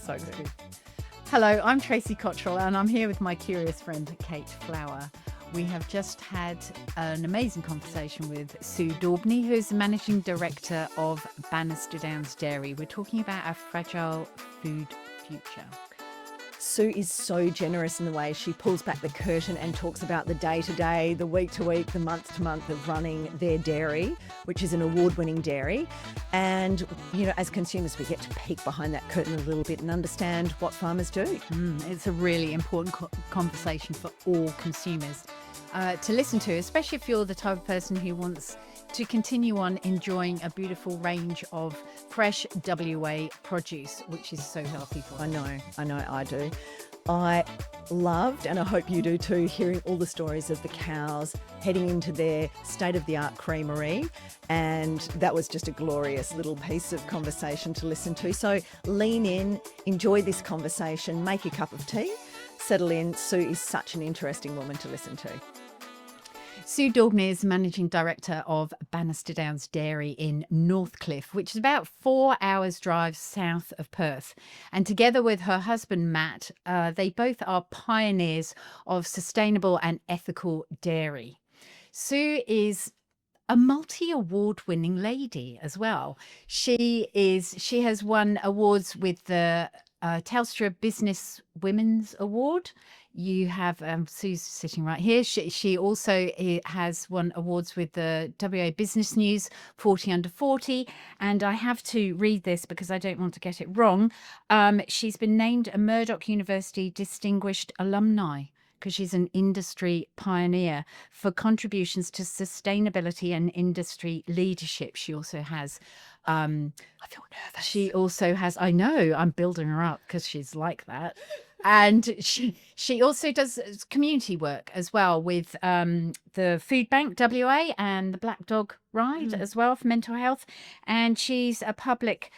So good. Hello, I'm Tracey Cottrell and I'm here with my curious friend, Kate Flower. We have just had an amazing conversation with Sue Daubney, who is the Managing Director of Bannister Dairy. We're talking about our fragile food future. Sue is so generous in the way she pulls back the curtain and talks about the day-to-day, the week-to-week, the month-to-month of running their dairy, which is an award-winning dairy. And, you know, as consumers, we get to peek behind that curtain a little bit and understand what farmers do. It's a really important conversation for all consumers to listen to, especially if you're the type of person who wants to continue on enjoying a beautiful range of fresh WA produce, which is so healthy for us. I know I do. I loved, and I hope you do too, hearing all the stories of the cows heading into their state-of-the-art creamery, and that was just a glorious little piece of conversation to listen to. So lean in, enjoy this conversation, make a cup of tea, settle in. Sue is such an interesting woman to listen to. Sue Daubney is Managing Director of Bannister Dairy in Northcliffe, which is about 4 hours drive south of Perth. And together with her husband, Matt, they both are pioneers of sustainable and ethical dairy. Sue is a multi-award-winning lady as well. She has won awards with the Telstra Business Women's Award. You have Sue's sitting right here. She also has won awards with the WA Business News 40 Under 40. And I have to read this because I don't want to get it wrong. She's been named a Murdoch University Distinguished Alumni because she's an industry pioneer for contributions to sustainability and industry leadership. She also has... I feel nervous. She also has... I know, I'm building her up because she's like that. And she also does community work as well with the Food Bank WA and the Black Dog Ride as well for mental health. And she's a public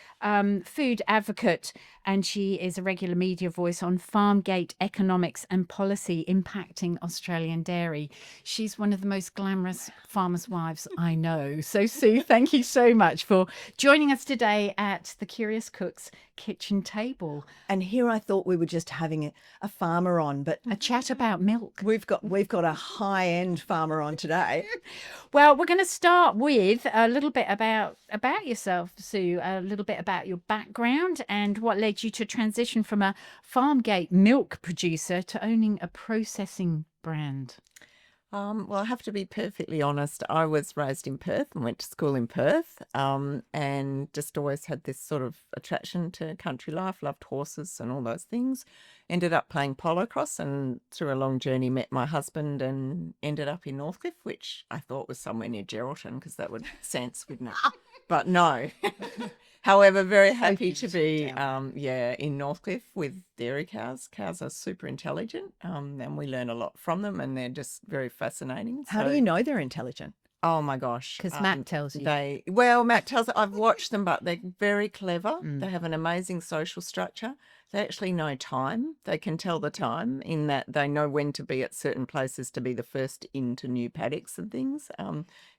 food advocate, and she is a regular media voice on farm gate economics and policy impacting Australian dairy. She's one of the most glamorous farmers' wives I know. So, Sue, thank you so much for joining us today at the Curious Cook's kitchen table. And here I thought we were just having a farmer on, but A chat about milk. we've got a high-end farmer on today. Well, we're going to start with a little bit about yourself, Sue, a little bit about your background and what led you to transition from a farm gate milk producer to owning a processing brand. Well, I have to be perfectly honest. I was raised in Perth and went to school in Perth, and just always had this sort of attraction to country life, loved horses and all those things. Ended up playing polo cross, and through a long journey met my husband and ended up in Northcliffe, which I thought was somewhere near Geraldton because that would make sense, wouldn't it? But no. However, very happy to be in Northcliffe with dairy cows. Cows are super intelligent, and we learn a lot from them, and they're just very fascinating. How do you know they're intelligent? Oh my gosh. Because Matt tells you. Matt tells I've watched them, but they're very clever. They have an amazing social structure. They actually know time. They can tell the time in that they know when to be at certain places to be the first into new paddocks and things.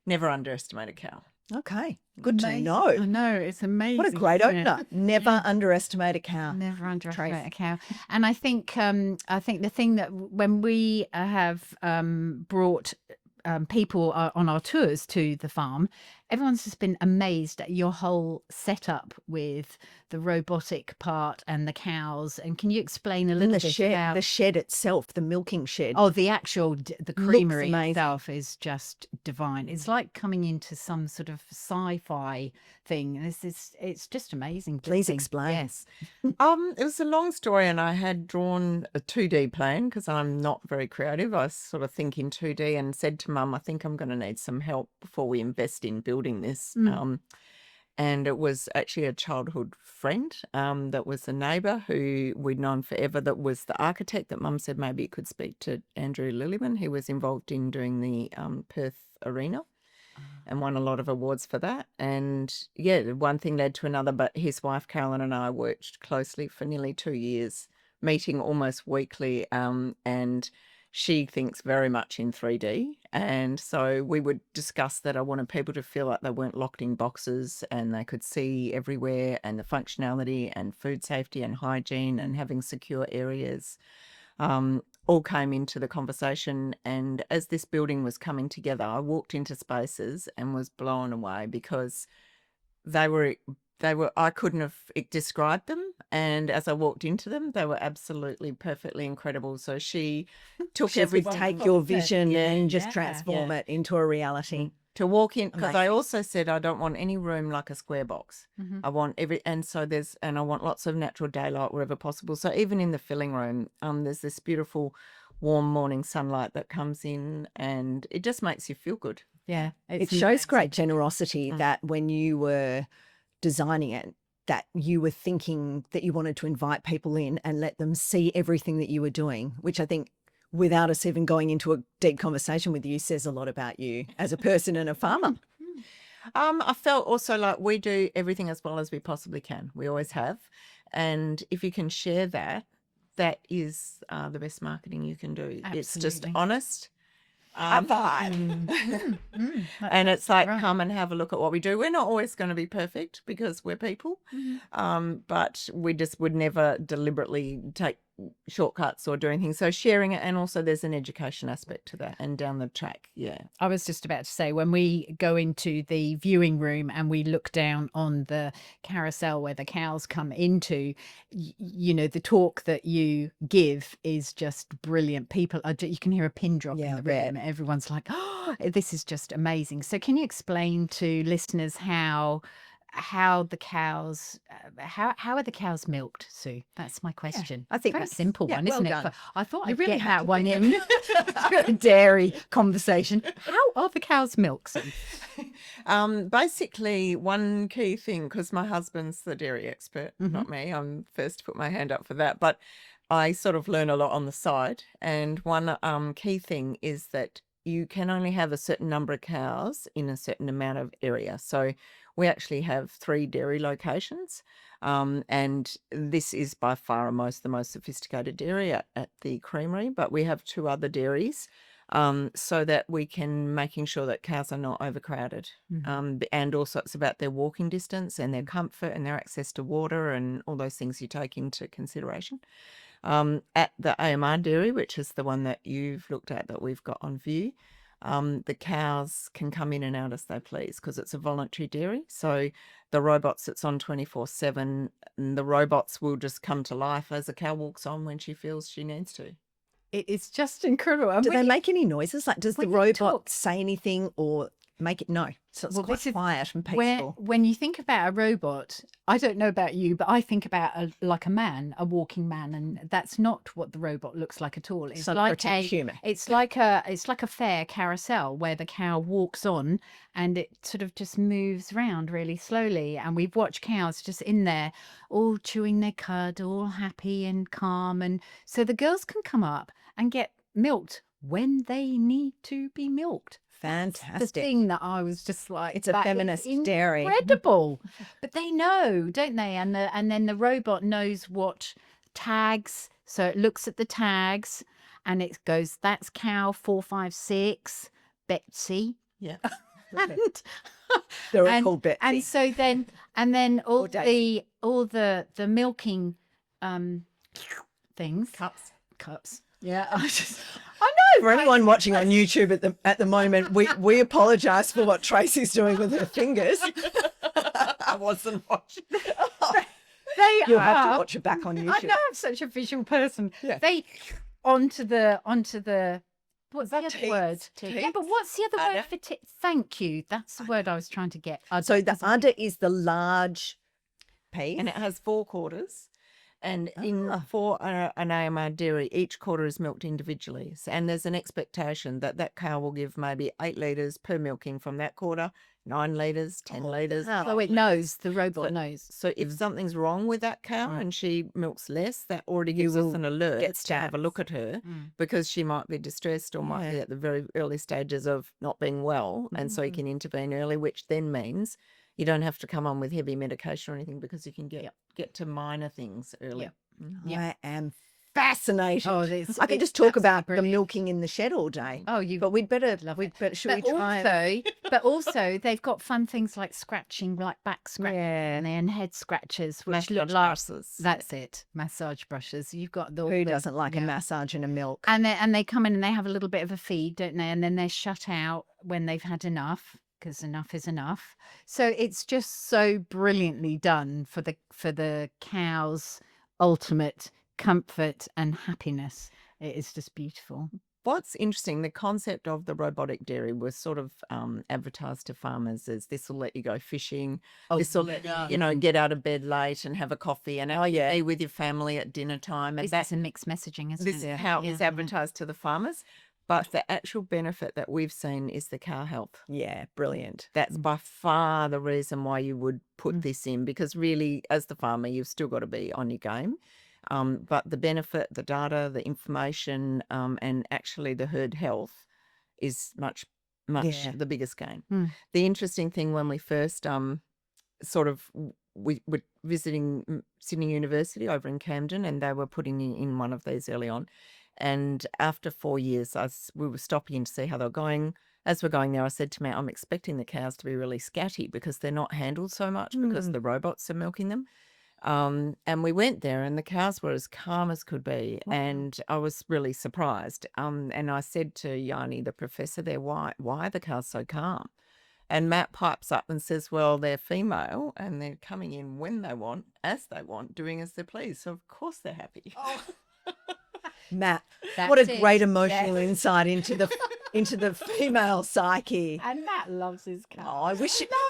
Never underestimate a cow. Okay, good to Amazing. know. I know, it's amazing. What a great isn't it? opener. Never underestimate a cow. Never underestimate a cow. And I think the thing that when we have brought people on our tours to the farm, everyone's just been amazed at your whole setup with the robotic part and the cows. And can you explain a little bit about the shed itself, the milking shed? Oh, the actual the creamery amazing. itself is just divine. It's like coming into some sort of sci-fi thing. It's just amazing. Please thing. explain. Yes. It was a long story, and I had drawn a 2D plan because I'm not very creative. I sort of think in 2D and said to Mum, I think I'm going to need some help before we invest in building this. And it was actually a childhood friend that was a neighbour who we'd known forever, that was the architect that Mum said maybe it could speak to Andrew Lillyman, who was involved in doing the Perth Arena and won a lot of awards for that. And yeah, one thing led to another, but his wife Carolyn and I worked closely for nearly 2 years, meeting almost weekly, and she thinks very much in 3D, And so we would discuss that I wanted people to feel like they weren't locked in boxes and they could see everywhere, and the functionality and food safety and hygiene and having secure areas all came into the conversation. And as this building was coming together, I walked into spaces and was blown away because they were I couldn't have described them, and as I walked into them they were absolutely perfectly incredible. So she took She would everything take your vision and just Yeah. transform it into a reality. to walk in, because I Amazing. also said I don't want any room like a square box. I want and I want lots of natural daylight wherever possible. So even in the filling room, there's this beautiful warm morning sunlight that comes in, and it just makes you feel good. Yeah. It It's shows great generosity that when you were designing it, that you were thinking that you wanted to invite people in and let them see everything that you were doing, which I think, without us even going into a deep conversation with you, says a lot about you as a person and a farmer. I felt also like we do everything as well as we possibly can. We always have. And if you can share that, that is the best marketing you can do. It's just Absolutely. honest. Mm. And it's like, right. come and have a look at what we do. We're not always going to be perfect because we're people, but we just would never deliberately take shortcuts or do anything. So sharing it, and also there's an education aspect to that, and down the track, I was just about to say, when we go into the viewing room and we look down on the carousel where the cows come into, you know, the talk that you give is just brilliant. People are, you can hear a pin drop Yeah, in I the bet. room. Everyone's like, oh, this is just amazing. So can you explain to listeners how the cows how are the cows milked, Sue? That's my question. I think Very that's- simple yeah, one, well isn't it? done. But I thought You I'd really get have that to one in a dairy conversation. How are the cows milked, Sue? Basically, one key thing, because my husband's the dairy expert, not me. I'm first to put my hand up for that, but I sort of learn a lot on the side. And one key thing is that you can only have a certain number of cows in a certain amount of area. So we actually have 3 dairy locations, and this is by far the most sophisticated dairy at the creamery. But we have 2 other dairies, so that we can making sure that cows are not overcrowded. And also it's about their walking distance and their comfort and their access to water and all those things you take into consideration. At the AMR dairy, which is the one that you've looked at that we've got on view, the cows can come in and out as they please because it's a voluntary dairy. So the robot sits on 24/7, and the robots will just come to life as a cow walks on when she feels she needs to. It's just incredible. And Do when they you- make any noises? Like, does the when you robot talk- say anything or make it? No. So it's Well, quite this is quiet and where peaceful. when you think about a robot, I don't know about you, but I think about like a man, a walking man, and that's not what the robot looks like at all. It's So like protect human. it's like a fair carousel where the cow walks on and it sort of just moves around really slowly. And we've watched cows just in there, all chewing their cud, all happy and calm, and so the girls can come up and get milked when they need to be milked. The Fantastic. thing that I was just like, It's a that is feminist dairy. incredible. But they know, don't they? And then the robot knows what tags, so it looks at the tags and it goes, that's cow 456, Betsy. Yeah. And They're all and, called Betsy. and so then all Daisy. the milking things, Cups. Yeah, I know. For anyone watching on YouTube at the moment, we apologise for what Tracey's doing with her fingers. I wasn't watching. They You'll have are. to watch it back on I YouTube. know I'm such a visual person. Yeah. They onto the what's the that other teats? word? Yeah, but what's the other word for thank you? That's the word I was trying to get. So the udder is the large piece. And it has 4 quarters. And Ah. for an AMR dairy, each quarter is milked individually. And there's an expectation that that cow will give maybe 8 litres per milking from that quarter, 9 litres, 10 litres. wow. So it knows, the robot knows. So if something's wrong with that cow and she milks less, that already gives us an alert get to have a look at her, because she might be distressed or might be at the very early stages of not being well. And so you can intervene early, which then means you don't have to come on with heavy medication or anything, because you can get to minor things early. Yeah. I am fascinated. Oh, it's I can it's just talk absolutely about the brilliant. milking in the shed all day. Oh, you But we'd better, love we'd it. better, should we But try? also they've got fun things like scratching, like back scratching Yeah. and head scratchers, which look Massage like brushes. that's it, massage brushes. You've got the Who doesn't like a yeah. massage and a milk? And they come in and they have a little bit of a feed, don't they? And then they're shut out when they've had enough, because enough is enough. So it's just so brilliantly done for the cow's ultimate comfort and happiness. It is just beautiful. What's interesting, the concept of the robotic dairy was sort of advertised to farmers as this will let you go fishing. Oh, This will let you, get out of bed late and have a coffee and be with your family at dinner time. And This is a mixed messaging, isn't this it? is how it's advertised to the farmers. But the actual benefit that we've seen is the cow health. Yeah, brilliant. That's by far the reason why you would put this in, because really, as the farmer, you've still got to be on your game. But the benefit, the data, the information, and actually the herd health is much Yeah. the biggest gain. Mm. The interesting thing when we first we were visiting Sydney University over in Camden, and they were putting in one of these early on. And after 4 years, we were stopping in to see how they were going. As we're going there, I said to Matt, I'm expecting the cows to be really scatty because they're not handled so much because the robots are milking them. And we went there and the cows were as calm as could be. And I was really surprised. And I said to Yanni, the professor there, why are the cows so calm? And Matt pipes up and says, well, they're female and they're coming in when they want, as they want, doing as they please. So of course they're happy. Matt, That's what a it. great emotional Yes. insight into the female psyche. And Matt loves his cows. Oh,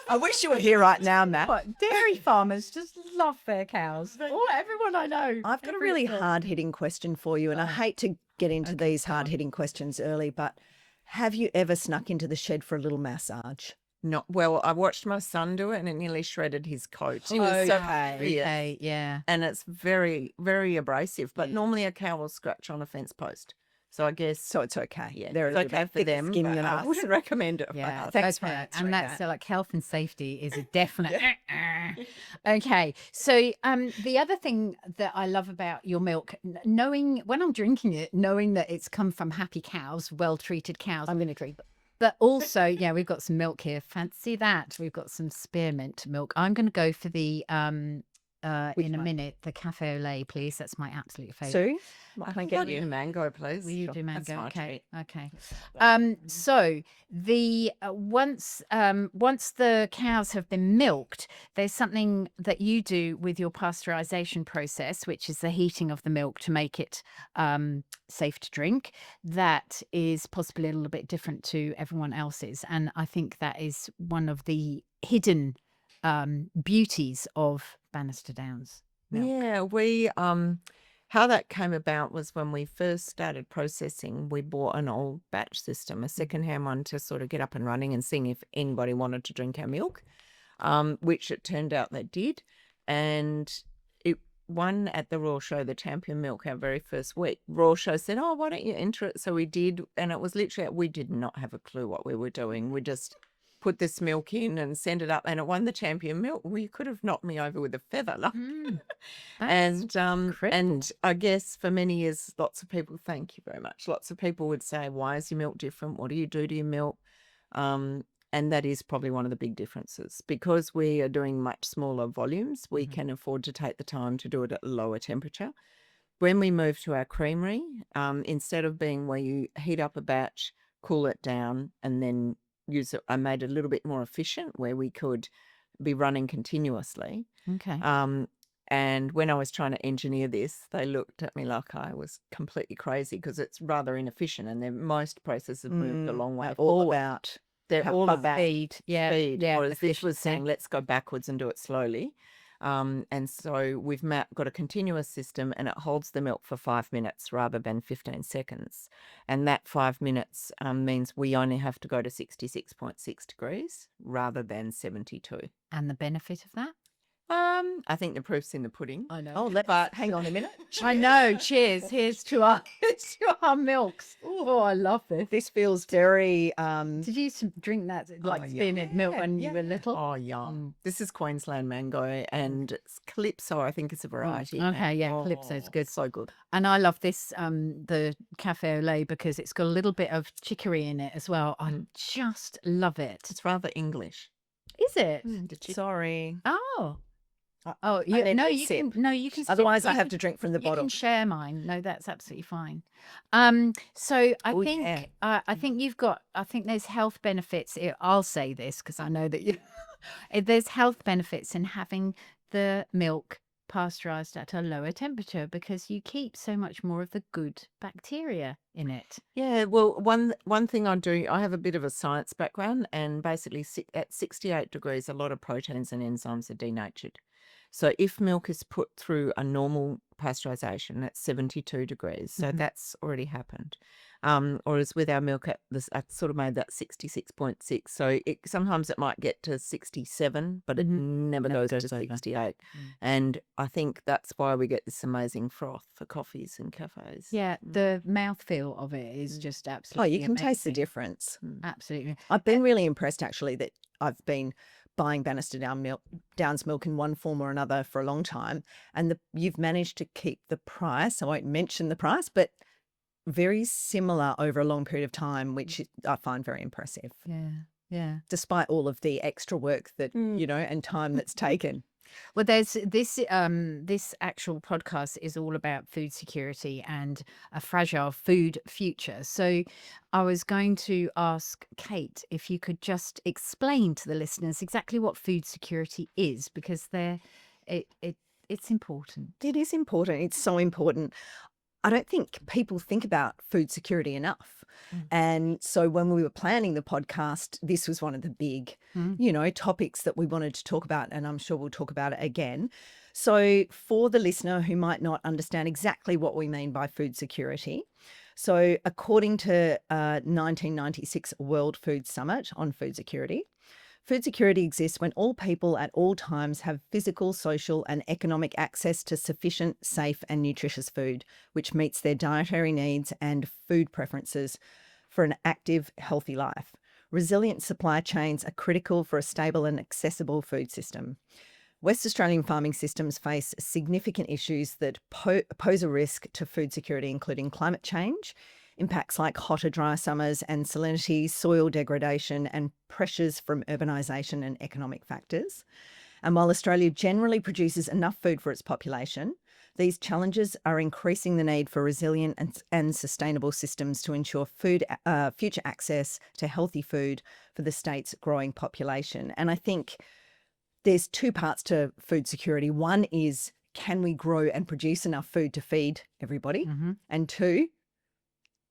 I wish you were here right now, Matt. But dairy farmers just love their cows. Everyone I know. I've got a really hard-hitting question for you, and I hate to get into these hard-hitting questions early, but have you ever snuck into the shed for a little massage? Not well. I watched my son do it, and it nearly shredded his coat. He was so fierce. Okay, yeah. And it's very, very abrasive. But normally a cow will scratch on a fence post, so I guess So it's okay. yeah, They're a it's little okay bit for thicker them. skin But than I us. wouldn't recommend it. For Yeah, us. thanks for Okay, answering and that's that. like health and safety is a definite. Okay, so the other thing that I love about your milk, knowing when I'm drinking it, knowing that it's come from happy cows, well treated cows, I'm going to drink. but also yeah, we've got some milk here. Fancy that? We've got some spearmint milk. I'm going to go for the in a one? minute the cafe au lait, please. That's my absolute favorite. Sue, I can I can get get you a mango, please. Will you Sure, do that's mango? my Okay. treat. Okay. So the once the cows have been milked, there's something that you do with your pasteurization process, which is the heating of the milk to make it safe to drink. That is possibly a little bit different to everyone else's, and I think that is one of the hidden beauties of Bannister Downs milk. Yeah, we how that came about was when we first started processing, we bought an old batch system, a secondhand one, to sort of get up and running and seeing if anybody wanted to drink our milk, which it turned out they did. And it won at the Royal Show, the champion milk, our very first week. Royal Show said, oh, why don't you enter it? So we did. And it was literally, we did not have a clue what we were doing. We just put this milk in and sent it up, and it won the champion milk. Well, you could have knocked me over with a feather. That's And I guess for many years, lots of people, thank you very much. Lots of people would say, why is your milk different? What do you do to your milk? And that is probably one of the big differences. Because we are doing much smaller volumes, we can afford to take the time to do it at a lower temperature. When we moved to our creamery, instead of being where you heat up a batch, cool it down, and then use it, I made it a little bit more efficient where we could be running continuously. okay. And when I was trying to engineer this, they looked at me like I was completely crazy because it's rather inefficient, and most processes have moved a long way They're all forward. about They're all about Speed. Yeah. speed. Yeah. Whereas this was efficiency. saying, let's go backwards and do it slowly. And so we've got a continuous system, and it holds the milk for 5 minutes rather than 15 seconds. And that 5 minutes means we only have to go to 66.6 degrees rather than 72. And the benefit of that? I think the proof's in the pudding. I know. Oh, let's hang on a minute. I know. Cheers. Here's to our, here's to our milks. Oh, I love this. This feels very Did you used to drink that like spearmint milk when you were little? Oh, yum. This is Queensland mango and it's Calypso, I think it's a variety. Okay, yeah, Calypso's good. So good. And I love this, the cafe au lait because it's got a little bit of chicory in it as well. I just love it. It's rather English. Is it? sorry. Oh. I- Oh, I you, need no, a you sip. can, no, you can. Otherwise, I you have can- to drink from the You bottle. can share mine. No, that's absolutely fine. So I Oh, think, yeah. I think you've got. I think there's health benefits. I'll say this because I know that you. There's health benefits in having the milk pasteurized at a lower temperature because you keep so much more of the good bacteria in it. Yeah, well, one thing I do, I have a bit of a science background, and basically at 68 degrees, a lot of proteins and enzymes are denatured. So if milk is put through a normal pasteurization at 72 degrees, so that's already happened. Whereas with our milk, I sort of made that 66.6. So sometimes it might get to 67, but it never goes to over. 68. And I think that's why we get this amazing froth for coffees and cafes. Yeah, the mouthfeel of it is just Oh, absolutely. you can taste the amazing. difference. Absolutely. I've been really impressed, actually, that I've been buying Bannister Downs milk in one form or another for a long time, and you've managed to keep the price. I won't mention the price, but very similar over a long period of time, which I find very impressive, Yeah, yeah. despite all of the extra work that and time that's taken. Well, there's this actual podcast is all about food security and a fragile food future. So I was going to ask Kate if you could just explain to the listeners exactly what food security is, because it's important. It is important. It's so important. I don't think people think about food security enough. And so when we were planning the podcast, this was one of the big, topics that we wanted to talk about. And I'm sure we'll talk about it again. So for the listener who might not understand exactly what we mean by food security, so according to 1996 World Food Summit on food security exists when all people at all times have physical, social, and economic access to sufficient, safe, and nutritious food, which meets their dietary needs and food preferences for an active, healthy life. Resilient supply chains are critical for a stable and accessible food system. West Australian farming systems face significant issues that pose a risk to food security, including climate change, impacts like hotter, dry summers and salinity, soil degradation, and pressures from urbanisation and economic factors. And while Australia generally produces enough food for its population, these challenges are increasing the need for resilient and sustainable systems to ensure future access to healthy food for the state's growing population. And I think there's two parts to food security. One is, can we grow and produce enough food to feed everybody? And two,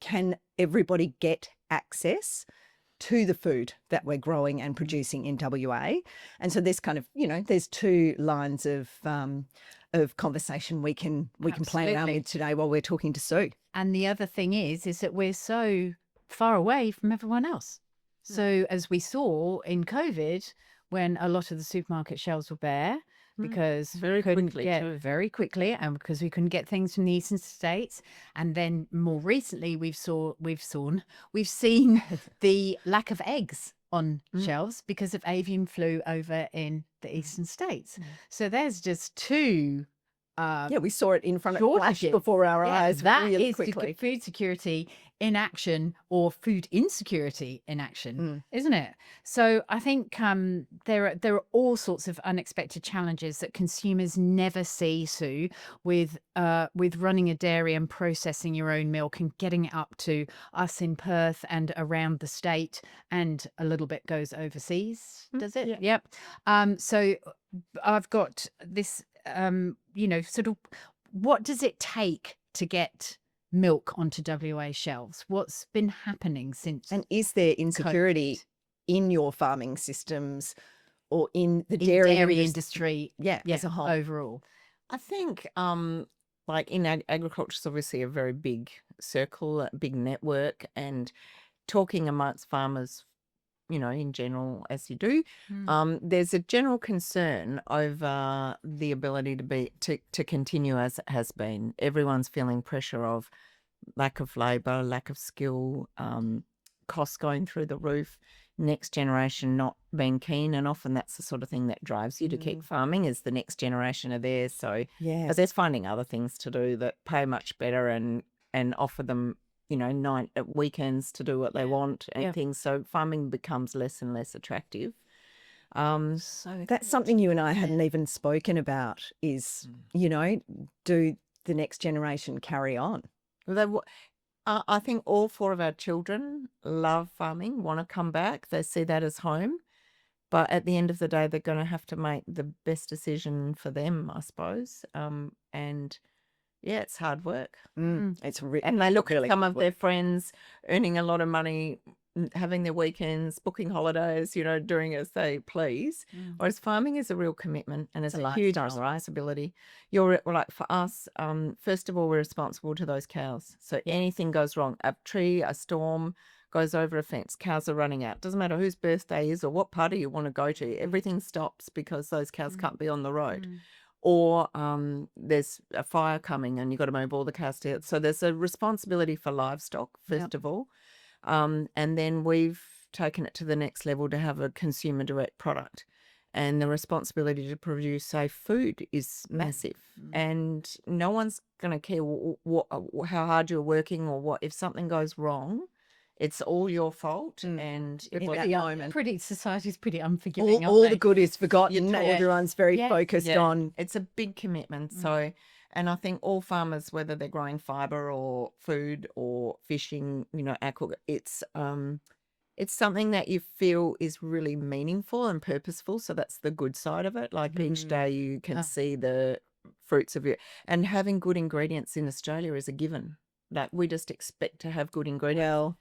can everybody get access to the food that we're growing and producing in WA? And so there's kind of, there's two lines of conversation we can play around with today while we're talking to Sue. And the other thing is that we're so far away from everyone else. So as we saw in COVID, when a lot of the supermarket shelves were bare, because Very quickly too. very quickly, and because we couldn't get things from the eastern states, and then more recently we've seen the lack of eggs on shelves because of avian flu over in the eastern states. So there's just two. We saw it in front of flash before our eyes. That really is quickly. food security in action, or food insecurity in action, isn't it? So I think there are all sorts of unexpected challenges that consumers never see, Sue, with running a dairy and processing your own milk and getting it up to us in Perth and around the state, and a little bit goes overseas. Does it? Yeah. Yep. So I've got this. Sort of, what does it take to get milk onto WA shelves? What's been happening since? And is there insecurity COVID? in your farming systems or in the In dairy industry? as a whole? Overall. I think, like in agriculture is obviously a very big circle, a big network, and talking amongst farmers in general, as you do. There's a general concern over the ability to continue as it has been. Everyone's feeling pressure of lack of labour, lack of skill, costs going through the roof, next generation not being keen, and often that's the sort of thing that drives you to keep farming is the next generation are there. So but there's finding other things to do that pay much better and offer them, weekends to do what they want and things. So farming becomes less and less attractive. So that's something you and I hadn't even spoken about is, do the next generation carry on? I think all 4 of our children love farming, want to come back. They see that as home. But at the end of the day, they're going to have to make the best decision for them, I suppose. And yeah, it's hard work. It's And they look really at some of hard their friends earning a lot of money, having their weekends, booking holidays, doing as they please. Whereas farming is a real commitment and it's a huge lifestyle, right? responsibility. You're like for us, first of all, we're responsible to those cows. So anything goes wrong, a tree, a storm goes over a fence, cows are running out. Doesn't matter whose birthday is or what party you want to go to, everything stops because those cows can't be on the road. Or there's a fire coming and you've got to move all the cows together. So there's a responsibility for livestock, first of all. And then we've taken it to the next level to have a consumer direct product. And the responsibility to produce safe food is massive. And no one's going to care how hard you're working or what. If something goes wrong, it's all your fault. And In that moment. Society's pretty unforgiving. All the good is forgotten. Yeah. Everyone's very focused on. It's a big commitment. So, and I think all farmers, whether they're growing fibre or food or fishing, aqua, it's something that you feel is really meaningful and purposeful. So that's the good side of it. Like each day you can see the fruits of it. And having good ingredients in Australia is a given. Like we just expect to have good ingredients. Well,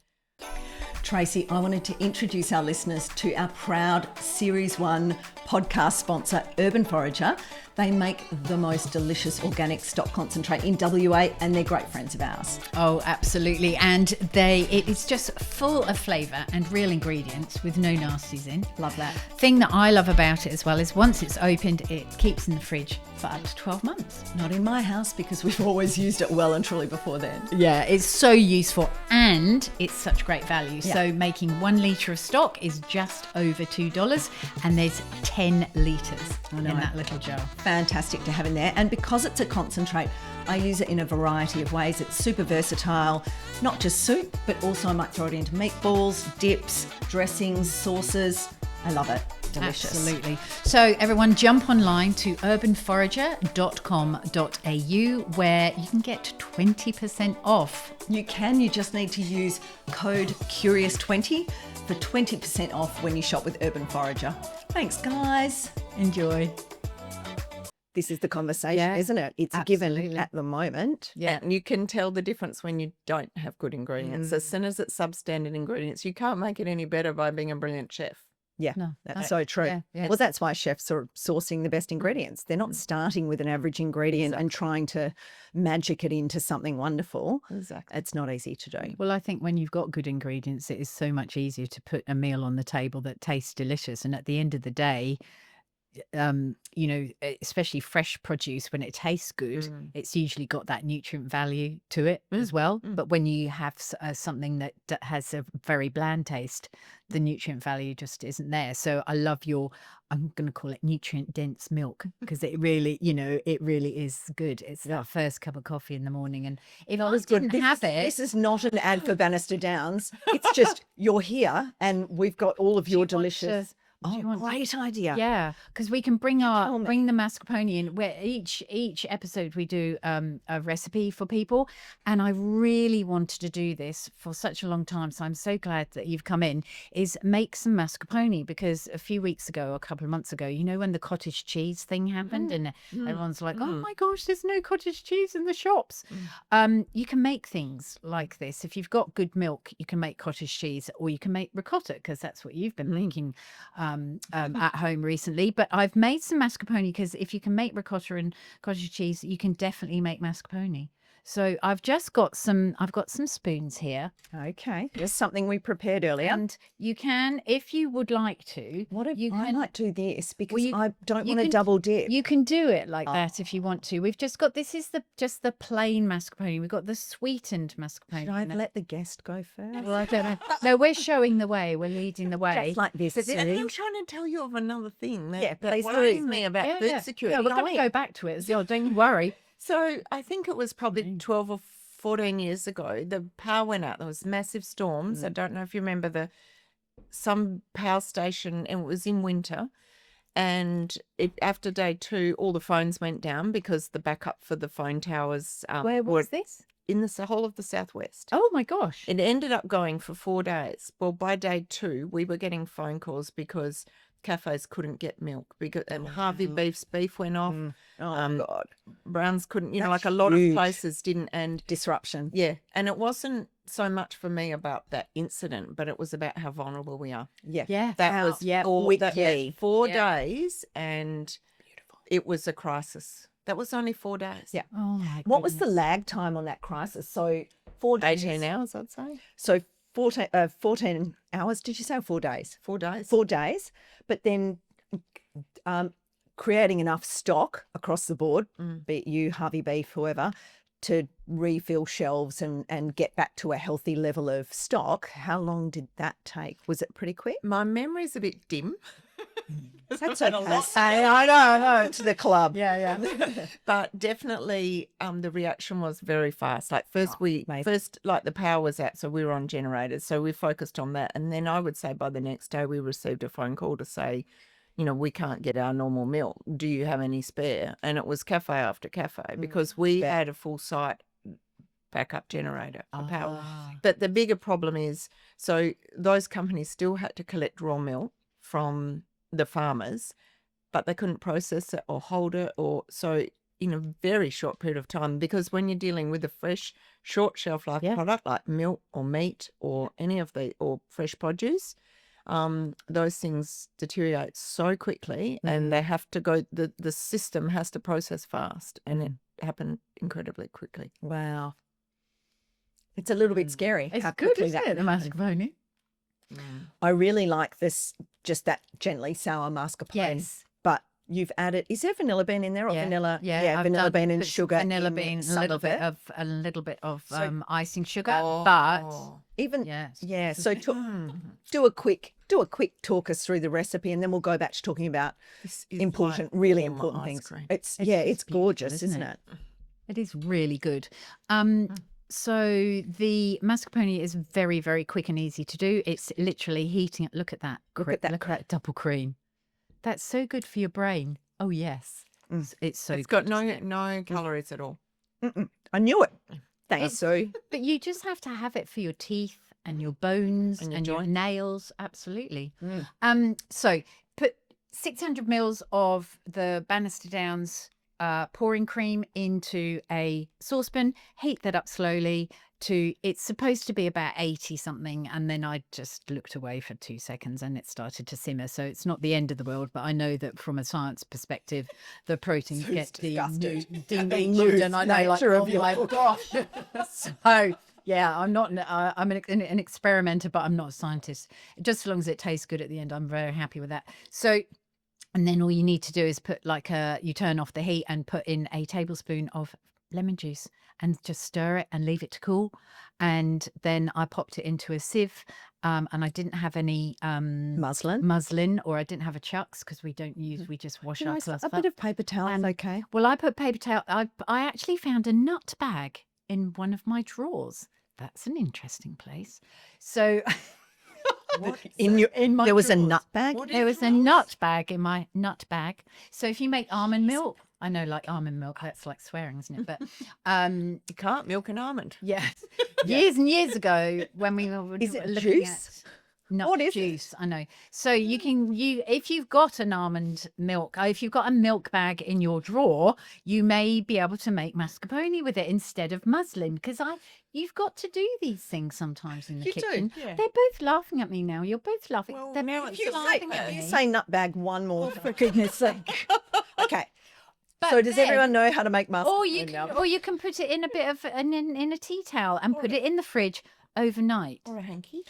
Tracey, I wanted to introduce our listeners to our proud Series 1 podcast sponsor, Urban Forager. They make the most delicious organic stock concentrate in WA and they're great friends of ours. Oh, absolutely. And it is just full of flavour and real ingredients with no nasties in. Love that. Thing that I love about it as well is once it's opened, it keeps in the fridge for up to 12 months. Not in my house because we've always used it well and truly before then. Yeah, it's so useful and it's such great value. Yeah. So making 1 litre of stock is just over $2 and there's 10 litres in that little jar. Fantastic to have in there. And because it's a concentrate, I use it in a variety of ways. It's super versatile, not just soup, but also I might throw it into meatballs, dips, dressings, sauces. I love it. Delicious. Absolutely. So everyone jump online to urbanforager.com.au where you can get 20% off. You just need to use code CURIOUS20 for 20% off when you shop with Urban Forager. Thanks, guys. Enjoy. This is the conversation, isn't it? It's a given Absolutely. at the moment. Yeah, and you can tell the difference when you don't have good ingredients. As soon as it's substandard ingredients, you can't make it any better by being a brilliant chef. Yeah, No, that's so true. yeah. Well, that's why chefs are sourcing the best ingredients. They're not starting with an average ingredient and trying to magic it into something wonderful. Exactly. It's not easy to do. Well, I think when you've got good ingredients, it is so much easier to put a meal on the table that tastes delicious. And at the end of the day, especially fresh produce, when it tastes good, it's usually got that nutrient value to it as well. But when you have something that has a very bland taste, the nutrient value just isn't there. So I love I'm going to call it nutrient dense milk because it really is good. It's that first cup of coffee in the morning. And if I didn't have it, This is not an ad for Bannister Downs. It's just you're here and we've got all of your delicious. Great idea. yeah, because we can bring Tell me. the mascarpone in. Where each episode we do a recipe for people, and I really wanted to do this for such a long time. So I'm so glad that you've come in. Is make some mascarpone because a few weeks ago, a couple of months ago, when the cottage cheese thing happened, and everyone's like, "Oh my gosh, there's no cottage cheese in the shops." You can make things like this if you've got good milk. You can make cottage cheese, or you can make ricotta because that's what you've been making. At home recently, but I've made some mascarpone because if you can make ricotta and cottage cheese, you can definitely make mascarpone. So I've got some spoons here. Okay. There's something we prepared earlier. And you can, if you would like to, What if you I can might do this because you- I don't you want to can- double dip. you can do it like that if you want to. We've just got this is just the plain mascarpone. We've got the sweetened mascarpone. Should I in it. let the guest go first? Well, I don't know. No, we're showing the way. We're leading the way. Just like this, And I'm Sue. trying to tell you of another thing that, Yeah, that please worries do. me about food security. Yeah, we're going to go back to it as well. Don't worry. So I think it was probably 12 or 14 years ago. The power went out. There was massive storms. I don't know if you remember some power station, and it was in winter. And after day 2, all the phones went down because the backup for the phone towers Where were was this? in the whole of the southwest. Oh my gosh. It ended up going for 4 days. Well, by day 2, we were getting phone calls because cafes couldn't get milk because Harvey Beef's beef went off. Oh, God. Browns couldn't, That's like a lot huge. of places didn't. And Disruption. yeah, and it wasn't so much for me about that incident, but it was about how vulnerable we are. Yeah. Yeah. That was yeah. Quickly. 4 days, and it was a crisis. That was only 4 days. Yeah. Oh my What was the goodness. lag time on that crisis? So 4 days. 18 hours, I'd say. So 14 hours, did you say, or 4 days? 4 days. 4 days. But then creating enough stock across the board, be it you, Harvey Beef, whoever, to refill shelves and get back to a healthy level of stock. How long did that take? Was it pretty quick? My memory's a bit dim. That's okay. I know. To the club. Yeah. But definitely the reaction was very fast. Like first amazing. the power was out, so we were on generators, so we focused on that. And then I would say by the next day we received a phone call to say, we can't get our normal milk. Do you have any spare? And it was cafe after cafe because we had a full site backup generator for power. But the bigger problem is, so those companies still had to collect raw milk from the farmers, but they couldn't process it or hold it, or so in a very short period of time. Because when you're dealing with a fresh, short shelf life product like milk or meat or or fresh produce, those things deteriorate so quickly, and they have to go. The system has to process fast, and it happened incredibly quickly. Wow. It's a little bit scary. It's how good, quickly isn't that it, the happened. mascarpone? I really like this, just that gently sour mascarpone. Yes. But you've added, is there vanilla bean in there or vanilla? I've vanilla done bean and bits of sugar. vanilla in bean, some of it. a little bit of So- icing sugar, Oh. but Even yes. yeah. So do a quick talk us through the recipe, and then we'll go back to talking about This is important, like really warm important ice things. cream. It's It's it's beautiful, gorgeous, isn't isn't it? it? It is really good. So the mascarpone is very, very quick and easy to do. It's literally heating it. Look at that. Look at that Look at that double cream. That's so good for your brain. Oh yes, it's so. It's got good, isn't it? no calories at all. I knew it. Thanks, It's- Sue. But you just have to have it for your teeth and your bones And your and your joints. nails. Absolutely. So put 600 mils of the Bannister Downs pouring cream into a saucepan. Heat that up slowly to, it's supposed to be about 80 something, and then I just looked away for 2 seconds and it started to simmer. So it's not the end of the world, but I know that from a science perspective, the proteins Sue's get disgusted. denatured, and I know, like, nature of oh your my cook. gosh. So yeah, I'm not. I'm an experimenter, but I'm not a scientist. Just as long as it tastes good at the end, I'm very happy with that. So. And then all you need to do is put you turn off the heat and put in a tablespoon of lemon juice and just stir it and leave it to cool. And then I popped it into a sieve, and I didn't have any Muslin. or I didn't have a chucks because we don't use, we just wash our clothes. A bit of paper towel is okay. Well, I put paper towel. I actually found a nut bag in one of my drawers. That's an interesting place. So in my There was a drawers. nut bag. There was a nut bag in my nut bag. So if you make almond milk, I know, like almond milk, that's like swearing, isn't it? But You can't milk an almond. yes, years and years ago when we were Is it looking juice? at nut What is it? juice, I know. So if you've got an almond milk, if you've got a milk bag in your drawer, you may be able to make mascarpone with it instead of muslin, because you've got to do these things sometimes in the You do, kitchen. yeah. They're both laughing at me now. You're both laughing. Well, They're now both it's your laughing secret. at You me. say nut bag one more time. For goodness sake. Okay. But So does then- everyone know how to make mascarpone Or you now? can, or you can put it in a bit of in a tea towel and put it in the fridge overnight, Or a hanky.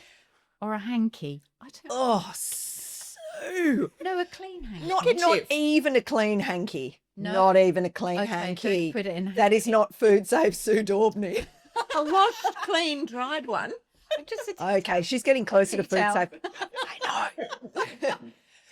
or a hanky. I don't Oh, Sue. know, a clean hanky. Not Handkerchief. even a clean hanky. No? Not even a clean Okay, hanky. don't put it in a That is not food safe, Sue Daubney. A washed, clean, dried one. Just a tea Okay, she's getting closer to Tea food towel. safe. I know.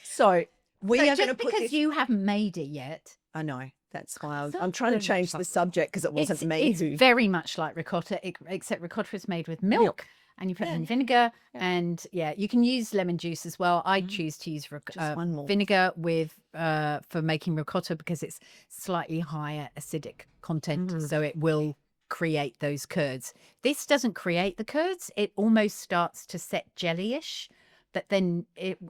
So we So are just going to put because this. you haven't made it yet, I know. That's why I'm Sounds trying to very change much the subject because it wasn't me it's who. very much like ricotta, except ricotta is made with milk. And you put it in vinegar, and you can use lemon juice as well. I choose to use one more. vinegar with for making ricotta because it's slightly higher acidic content, so it will create those curds. This doesn't create the curds; it almost starts to set jellyish. But then,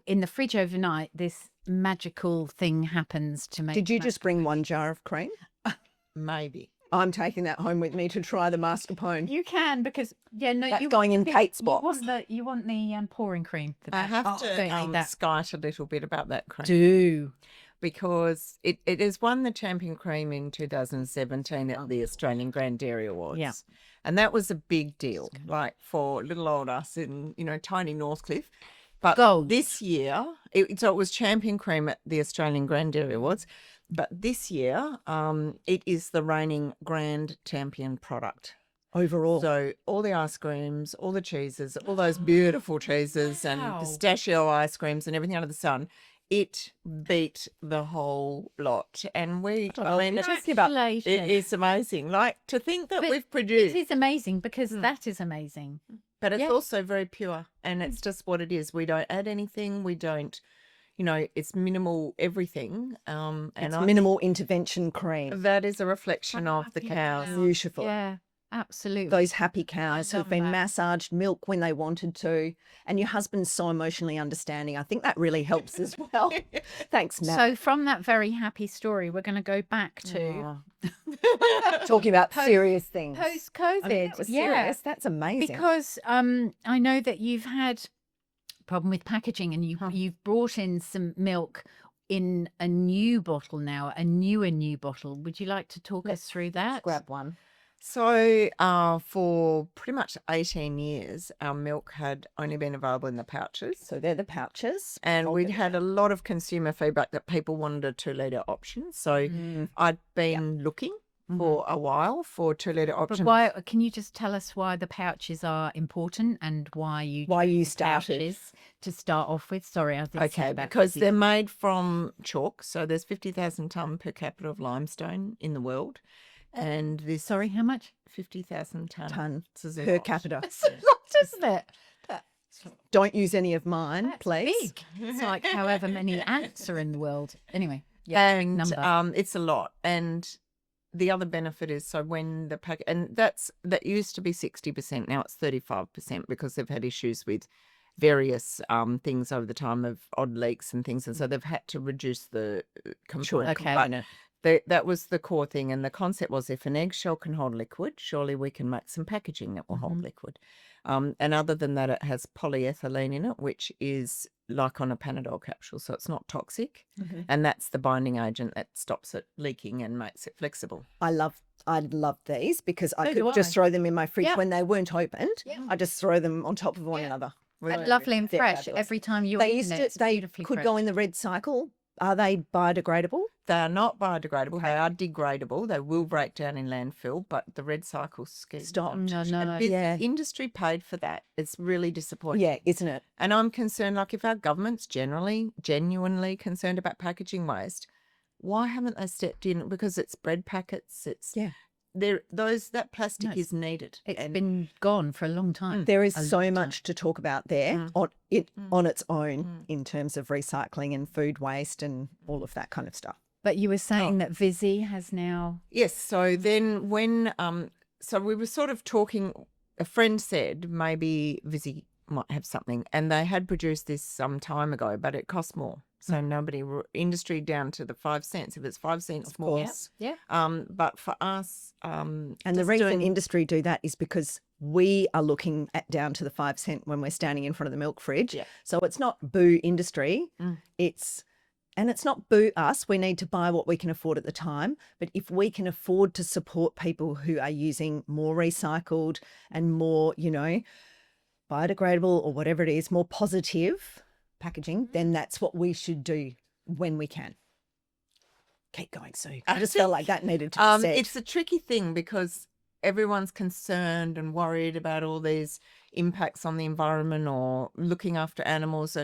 in the fridge overnight, this magical thing happens to make. Did you just bring one jar of cream? Maybe. I'm taking that home with me to try the mascarpone. You can because That's you going in Kate's box. You want the pouring cream for I that. have Don't to need that. skite a little bit about that cream. Do Because it has won the champion cream in 2017 at the Australian Grand Dairy Awards. Yeah. And that was a big deal, like for little old us in, tiny Northcliffe. But Gold. this year, so it was champion cream at the Australian Grand Dairy Awards. But this year, it is the reigning grand champion product. Overall. So all the ice creams, all the cheeses, all those beautiful cheeses and Wow. pistachio ice creams and everything under the sun, it beat the whole lot. And Congratulations. it is amazing. Like to think that But we've It produced, is amazing because that is amazing. but it's yeah. also very pure and it's just what it is. We don't add anything. We don't, it's minimal everything. And It's I minimal intervention cream. think that is a reflection of the Happy cows. cows. Beautiful. Yeah, absolutely. Those happy cows who've love been that. massaged milk when they wanted to. And your husband's so emotionally understanding. I think that really helps as well. Thanks, Matt. So from that very happy story, we're going to go back to Oh. Talking about serious things. post-COVID. I mean, that was serious. That's amazing. Because I know that you've had a problem with packaging and you've brought in some milk in a new bottle now, a new bottle. Would you like to talk us through that? Grab one. So, for pretty much 18 years, our milk had only been available in the pouches. So they're the pouches. And Hold we'd it had a lot of consumer feedback that people wanted a 2-litre option. So I'd been looking for a while for 2-litre But options. why? Can you just tell us why the pouches are important and why you started. pouches to start off with? Sorry, I did say Okay, that. because they're made from chalk. So there's 50,000 tonne per capita of limestone in the world. And this Sorry, how much? 50,000 ton This is a per lot. capita. That's a lot, isn't it? Don't use any of mine, That's please. big. It's like however many ants are in the world. Anyway, yeah, And number. it's a lot. And the other benefit is so when the pack and that used to be 60%, now it's 35% because they've had issues with various things over the time of odd leaks and things, and so they've had to reduce the component. Okay. But that was the core thing, and the concept was if an eggshell can hold liquid, surely we can make some packaging that will hold liquid. And other than that, it has polyethylene in it, which is like on a Panadol capsule, so it's not toxic, and that's the binding agent that stops it leaking and makes it flexible. I love these because I So do could just I. throw them in my fridge Yeah. when they weren't opened. Yeah. I just throw them on top of one another. And lovely and They're fresh fabulous. every time you They open used it. to. It's They beautifully could fresh. go in the red cycle. Are they biodegradable? They are not biodegradable. They are degradable. They will break down in landfill, but the red cycle scheme. Stop. No, no. Yeah. The industry paid for that. It's really disappointing. Yeah, isn't it? And I'm concerned, like if our government's genuinely concerned about packaging waste, why haven't they stepped in? Because it's bread packets. It's that plastic No, is needed. It's been gone for a long time. There is A so long much to talk about there on its own in terms of recycling and food waste and all of that kind of stuff. But you were saying that Vizzy has now. Yes. So then when so we were sort of talking, a friend said maybe Vizzy might have something, and they had produced this some time ago, but it cost more. So industry down to the 5 cents. If it's 5 cents Of more. course. Yeah. But for us, And the just reason doing- industry do that is because we are looking at down to the 5 cent when we're standing in front of the milk fridge. Yeah. So it's not boo industry. It's and it's not boo us, we need to buy what we can afford at the time. But if we can afford to support people who are using more recycled and more, biodegradable or whatever it is, more positive packaging, then that's what we should do when we can. Keep going, Sue. I just felt like that needed to be said. It's a tricky thing because everyone's concerned and worried about all these impacts on the environment or looking after animals.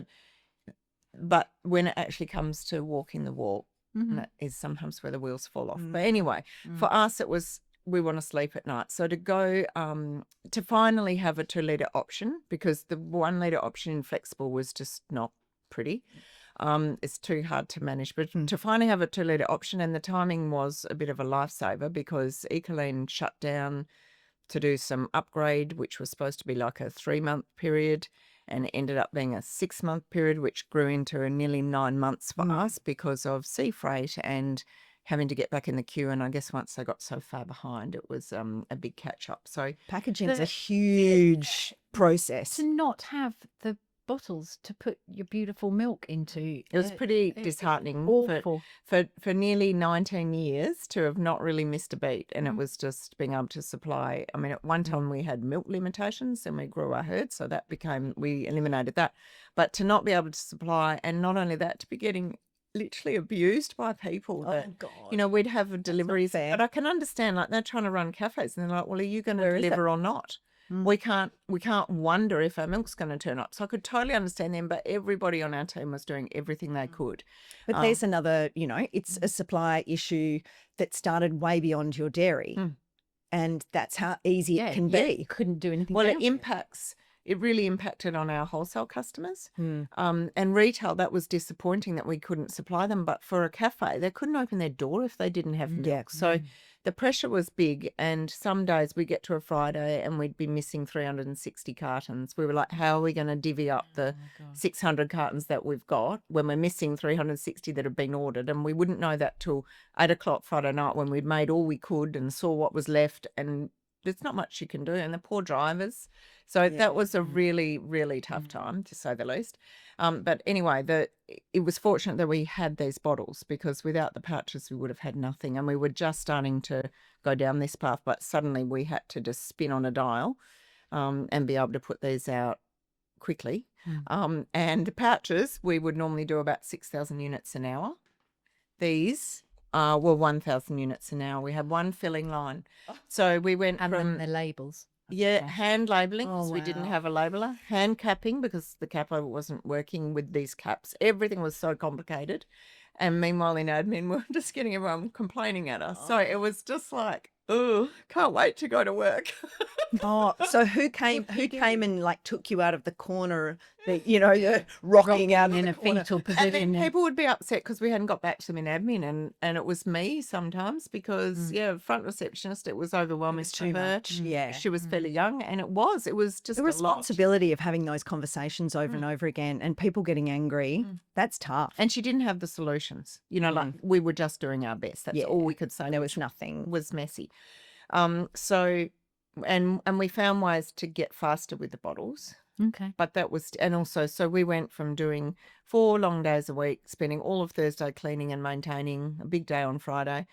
But when it actually comes to walking the walk, that is sometimes where the wheels fall off. But anyway, for us, it was we want to sleep at night. So to go to finally have a 2-litre option, because the 1-litre option in flexible was just not pretty. It's too hard to manage. But to finally have a 2-litre option, and the timing was a bit of a lifesaver because Ecoline shut down to do some upgrade, which was supposed to be like a 3-month period, and it ended up being a 6-month period, which grew into a nearly 9 months for us because of sea freight and having to get back in the queue. And I guess once they got so far behind, it was a big catch up. So Packaging is a huge process. To not have the bottles to put your beautiful milk into. it was pretty disheartening awful. for nearly 19 years to have not really missed a beat. And it was just being able to supply. I mean, at one time we had milk limitations and we grew our herd. So we eliminated that. But to not be able to supply, and not only that, to be getting literally abused by people that, God. we'd have deliveries. fair. But I can understand, like, they're trying to run cafes and they're like, well, are you going to Where is it? deliver or not? We can't wonder if our milk's going to turn up. So I could totally understand them, but everybody on our team was doing everything they could. But there's another, it's a supply issue that started way beyond your dairy. And that's how easy it can be. Couldn't do anything. Well, about it really impacted on our wholesale customers. And retail, that was disappointing that we couldn't supply them. But for a cafe, they couldn't open their door if they didn't have milk. Yeah. So the pressure was big. And some days we get to a Friday and we'd be missing 360 cartons. We were like, how are we going to divvy up the 600 cartons that we've got when we're missing 360 that have been ordered? And we wouldn't know that till 8 o'clock Friday night when we'd made all we could and saw what was left. And there's not much you can do. And the poor drivers. So that was a really, really tough time, to say the least. But anyway, it was fortunate that we had these bottles, because without the pouches we would have had nothing. And we were just starting to go down this path, but suddenly we had to just spin on a dial and be able to put these out quickly. And the pouches, we would normally do about 6,000 units an hour. These were 1,000 units an hour. We had one filling line. So we went and from... then the labels. hand labelling, Oh, because we didn't wow. have a labeler. Hand capping, because the capper wasn't working with these caps. Everything was so complicated. And meanwhile, in admin, we're just getting everyone complaining at us. So it was just like, oh, can't wait to go to work. So who came and like took you out of the corner, rocking out in the a corner? fetal And then position. people would be upset because we hadn't got back to them in admin, and it was me sometimes because front receptionist, it was overwhelming for her. much, yeah. She was fairly young, and it was just The a lot. responsibility of having those conversations over and over again and people getting angry, that's tough. And she didn't have the solutions. Like we were just doing our best. That's all we could say. There was nothing. Was messy. So we found ways to get faster with the bottles. Okay. But that was, and also, so we went from doing 4 long days a week, spending all of Thursday cleaning and maintaining, a big day on Friday,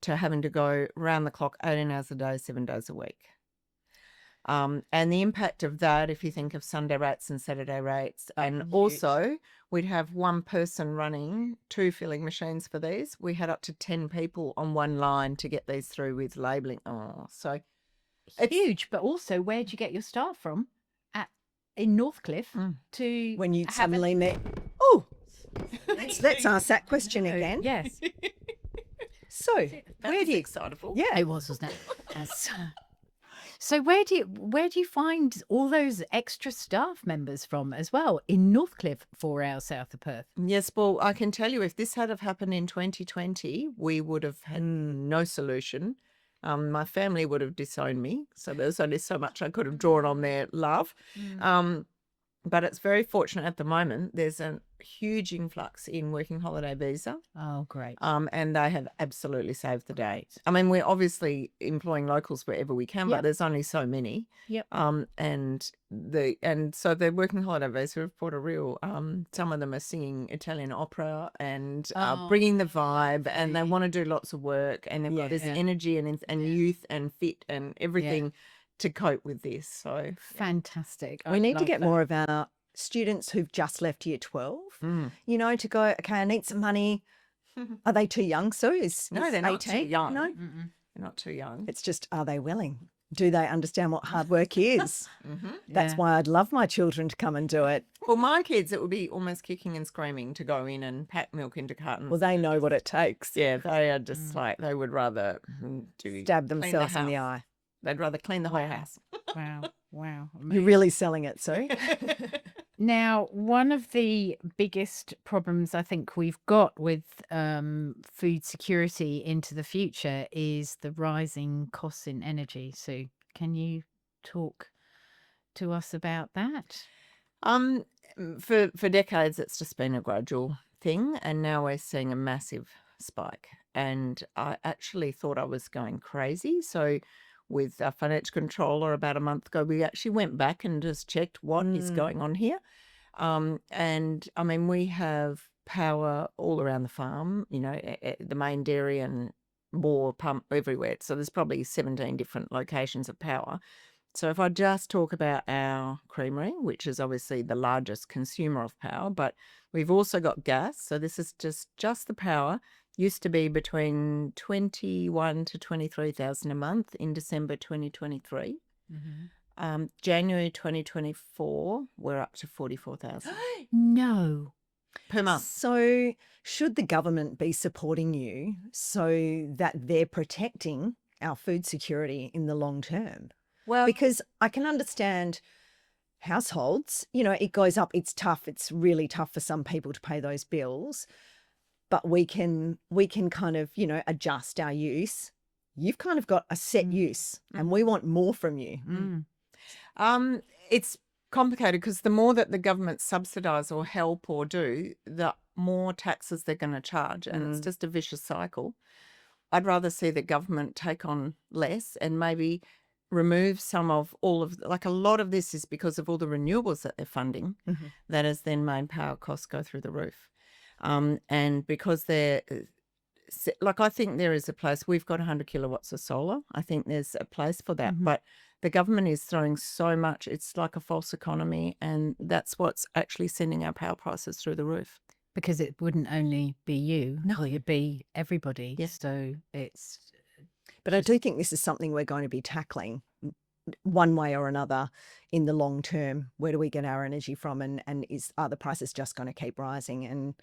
to having to go round the clock 18 hours a day, 7 days a week. And the impact of that, if you think of Sunday rates and Saturday rates, and also we'd have one person running 2 filling machines for these. We had up to 10 people on one line to get these through with labelling. So It's huge, but also where'd you get your staff from in Northcliff to When you have suddenly met. Oh, let's ask that question again. Yes. So, where do you... excitable. Yeah. It was, wasn't it? Yes. So where do you find all those extra staff members from as well in Northcliff, 4 hours south of Perth? Yes, well, I can tell you, if this had have happened in 2020, we would have had no solution. My family would have disowned me, so there's only so much I could have drawn on their love. But it's very fortunate at the moment. There's a huge influx in working holiday visa. Oh, great. And they have absolutely saved the day. I mean, we're obviously employing locals wherever we can, Yep. but there's only so many. Yep. And so the working holiday visa have brought a real. Some of them are singing Italian opera and bringing the vibe, and they want to do lots of work, and they've got this energy and youth and fit and everything to cope with this. So Fantastic. We need to love get that. more of our students who've just left year 12, you know, to go, okay, I need some money. Are they too young, Sue? No, they're not too 18? young. No, They're not too young. it's just, are they willing? Do they understand what hard work is? That's Yeah. why I'd love my children to come and do it. Well, my kids, it would be almost kicking and screaming to go in and pack milk into cartons. Well, they know what it takes. Yeah, they are just like, they would rather Stab themselves in the house. eye. They'd rather clean the whole house. Wow. Wow. You're really selling it, Sue. Now, one of the biggest problems I think we've got with food security into the future is the rising costs in energy. So, can you talk to us about that? For decades, it's just been a gradual thing, and now we're seeing a massive spike. And I actually thought I was going crazy. So, with our financial controller about a month ago, we actually went back and just checked what is going on here. And I mean, we have power all around the farm, you know, the main dairy and more pump everywhere. So there's probably 17 different locations of power. So if I just talk about our creamery, which is obviously the largest consumer of power, but we've also got gas. So this is just the power. Used to be between 21 to 23,000 a month in December 2023. January 2024, we're up to 44,000 No. per month. So, should the government be supporting you so that they're protecting our food security in the long term? Well, Because I can understand households, you know, it goes up, it's tough, it's really tough for some people to pay those bills, but we can kind of, you know, adjust our use. You've kind of got a set use and we want more from you. it's complicated because the more that the government subsidise or help or do, the more taxes they're going to charge, and it's just a vicious cycle. I'd rather see the government take on less and maybe remove some of all of, like, a lot of this is because of all the renewables that they're funding that has then made power costs go through the roof. And because they're like, I think there is a place, we've got 100 kilowatts of solar. I think there's a place for that, but the government is throwing so much, it's like a false economy, and that's what's actually sending our power prices through the roof. Because it wouldn't only be you, No. it'd be everybody. Yes. So it's But I do think this is something we're going to be tackling one way or another in the long term. Where do we get our energy from, and are the prices just going to keep rising, and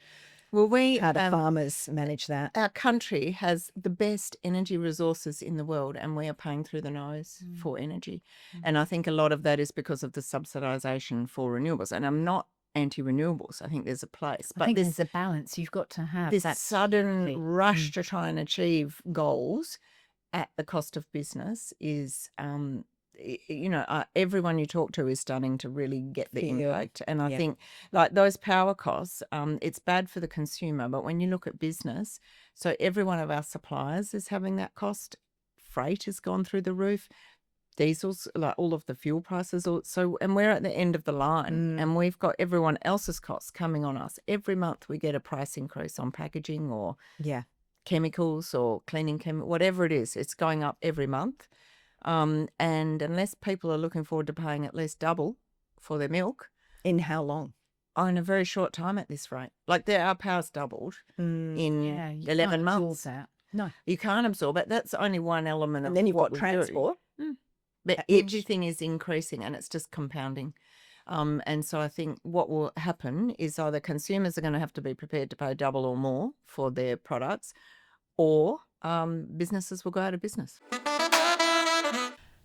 Well, how do farmers manage that? our country has the best energy resources in the world, and we are paying through the nose for energy. And I think a lot of that is because of the subsidisation for renewables. And I'm not anti-renewables. I think there's a place. I But think this there's a balance you've got to have. this That's sudden key. rush to try and achieve goals at the cost of business is, you know, everyone you talk to is starting to really get the Feel it. impact. And I Yeah. think, like, those power costs, it's bad for the consumer. But when you look at business, so every one of our suppliers is having that cost. Freight has gone through the roof. Diesels, like all of the fuel prices. So, and we're at the end of the line, and we've got everyone else's costs coming on us. Every month we get a price increase on packaging or Yeah. chemicals or cleaning whatever it is. It's going up every month. And unless people are looking forward to paying at least double for their milk, In how long? in a very short time at this rate, like our power's doubled in Yeah, you 11 can't absorb months. that. No. You can't absorb it. That's only one element of And then you've what got we do. transport. But which- everything is increasing, and it's just compounding. And so I think what will happen is either consumers are going to have to be prepared to pay double or more for their products, or businesses will go out of business.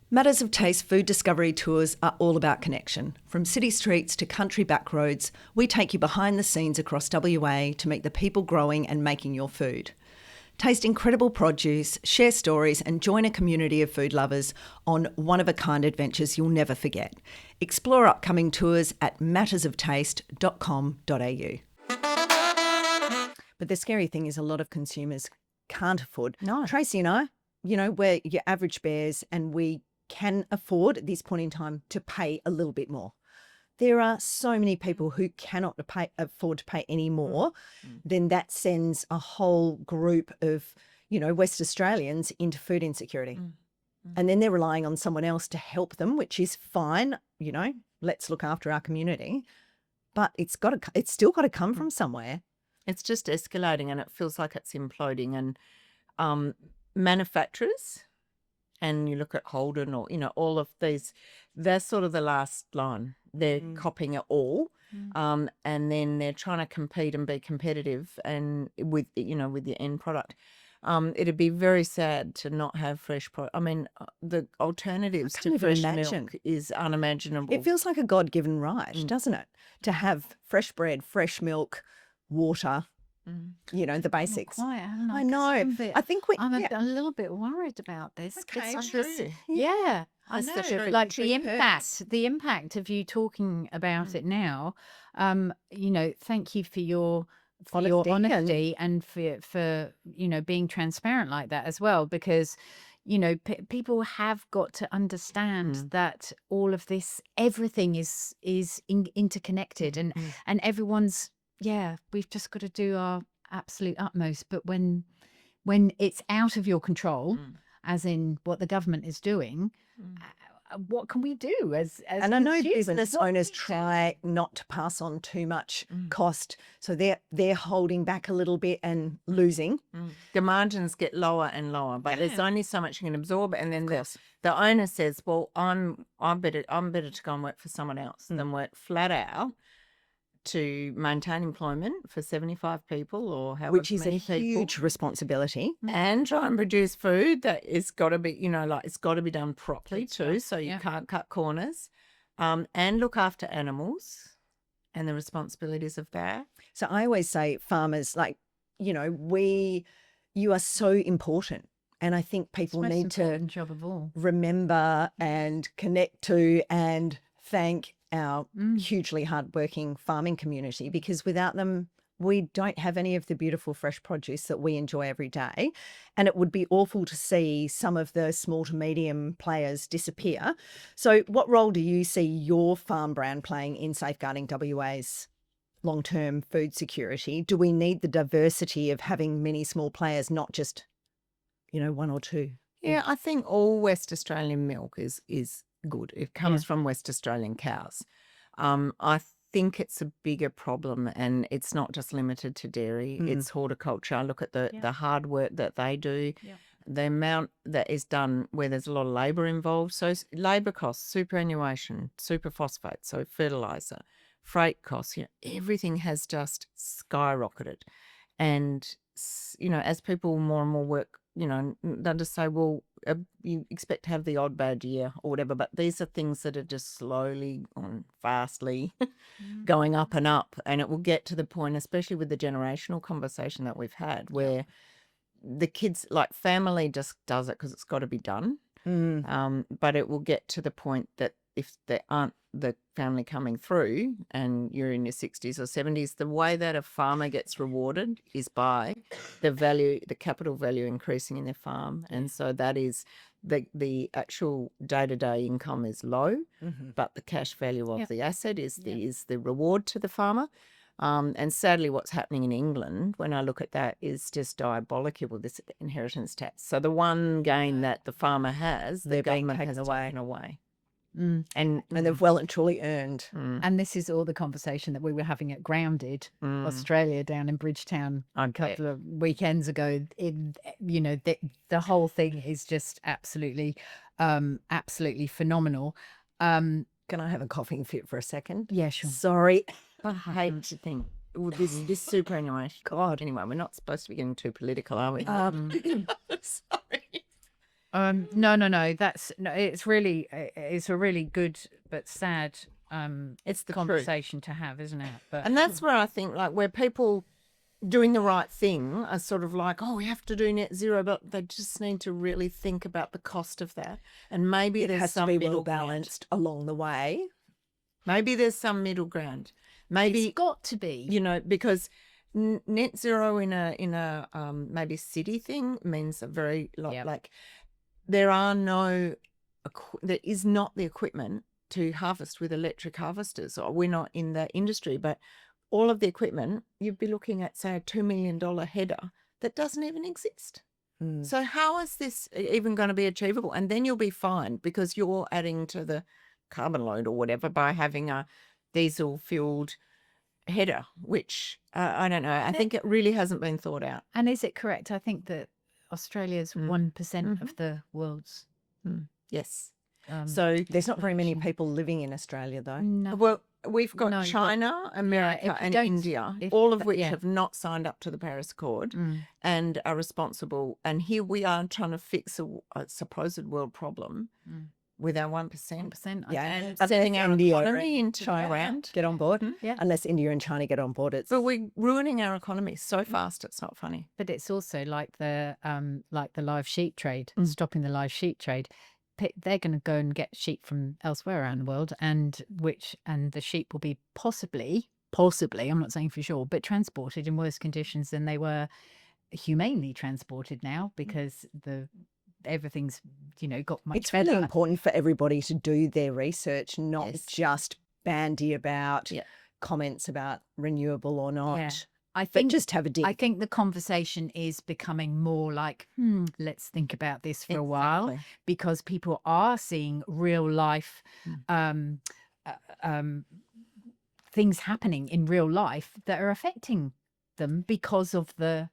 Matters of Taste food discovery tours are all about connection. From city streets to country back roads, we take you behind the scenes across WA to meet the people growing and making your food. Taste incredible produce, share stories, and join a community of food lovers on one-of-a-kind adventures you'll never forget. Explore upcoming tours at mattersoftaste.com.au. But the scary thing is a lot of consumers can't afford. No. Tracey and I, we're your average bears, and we can afford at this point in time to pay a little bit more. There are so many people who cannot afford to pay any more. Then that sends a whole group of, West Australians into food insecurity. And then they're relying on someone else to help them, which is fine. Let's look after our community. But it's still got to come from somewhere. It's just escalating, and it feels like it's imploding. And manufacturers, and you look at Holden or, all of these, they're sort of the last line. They're copying it all. And then they're trying to compete and be competitive and with the end product. It'd be very sad to not have fresh product. I mean, the alternatives can't to even fresh imagine. milk is unimaginable. It feels like a God-given right, doesn't it? To have fresh bread, fresh milk, water, the basics. Quite, haven't I 'Cause know. I'm a bit- I think I'm a little bit worried about this. Okay, 'cause true. Yeah, I That's the know. truth. Like the True impact of you talking about it now. Thank you for your Honesty and- honesty and for being transparent like that as well, because people have got to understand that all of this, everything is interconnected, and everyone's we've just got to do our absolute utmost. But when it's out of your control, as in what the government is doing, what can we do as And I know consumers? business owners try not to pass on too much cost, so they're holding back a little bit and losing. The margins get lower and lower, but there's only so much you can absorb. And then the owner says, "Well, I'm better to go and work for someone else than work flat out to maintain employment for 75 people or however Which is a many people, huge responsibility. and try and produce food that is got to be, it's got to be done properly too, so you can't cut corners, and look after animals and the responsibilities of that." So I always say farmers, you are so important. And I think people Most need to important job of all. remember and connect to and thank our hugely hardworking farming community, because without them, we don't have any of the beautiful fresh produce that we enjoy every day. And it would be awful to see some of the small to medium players disappear. So what role do you see your farm brand playing in safeguarding WA's long-term food security? Do we need the diversity of having many small players, not just, one or two? Yeah, I think all West Australian milk is good. It comes from West Australian cows. I think it's a bigger problem, and it's not just limited to dairy. It's horticulture. I look at the hard work that they do, the amount that is done where there's a lot of labour involved. So labour costs, superannuation, superphosphate, so fertiliser, freight costs, everything has just skyrocketed. And, as people more and more work, they'll just say, well, you expect to have the odd bad year or whatever, but these are things that are just slowly and fastly going up and up. And it will get to the point, especially with the generational conversation that we've had, where the kids, like family just does it because it's got to be done. But it will get to the point that if there aren't the family coming through and you're in your 60s or 70s, the way that a farmer gets rewarded is by the capital value increasing in their farm. And so that is the actual day-to-day income is low, but the cash value of the asset is the reward to the farmer. And sadly, what's happening in England, when I look at that, is just diabolical with this inheritance tax. So the one gain that the farmer has, the government has taken away. And they've well and truly earned. And this is all the conversation that we were having at Grounded Australia down in Bridgetown a couple of weekends ago. The whole thing is just absolutely phenomenal. Can I have a coughing fit for a second? Yeah, sure. Sorry. I hate to think this superannuation. God, anyway, we're not supposed to be getting too political, are we? Sorry. No. It's a really good but sad It's the conversation to have, isn't it? But And that's where I think, like, where people doing the right thing are sort of like, oh, we have to do net zero, but they just need to really think about the cost of that. And maybe It there's has to some be middle well ground. balanced along the way. Maybe there's some middle ground. Maybe, It's got to be. you know, because net zero in a maybe city thing means a very lot Yep. like there are no there is not the equipment to harvest with electric harvesters, or we're not in the industry, but all of the equipment, you'd be looking at, say, a $2 million header that doesn't even exist. So how is this even going to be achievable? And then you'll be fined because you're adding to the carbon load or whatever by having a diesel fueled header, which I don't know. I think it really hasn't been thought out. And is it correct? I think that Australia's 1% of the world's. Yes. Um, So There's not very many people living in Australia, though. no. well, we've got No, but- China, America, if you and don't- India, if all of that- which yeah. have not signed up to the Paris Accord and are responsible. And here we are trying to fix a supposed world problem with our 1%. 1%. Yeah, And unless setting our India economy and into the China ground. get on board. Yeah. Unless India and China get on board, it's But we're ruining our economy so fast, it's not funny. But it's also like the live sheep trade, stopping the live sheep trade. They're going to go and get sheep from elsewhere around the world, and the sheep will be possibly, I'm not saying for sure, but transported in worse conditions than they were humanely transported now, because everything's got much it's better. really important for everybody to do their research, not Yes. just bandy about Yeah. comments about renewable or not. Yeah. I But think just have a dig. I think the conversation is becoming more like, let's think about this for a while, Exactly. because people are seeing real life things happening in real life that are affecting them because of the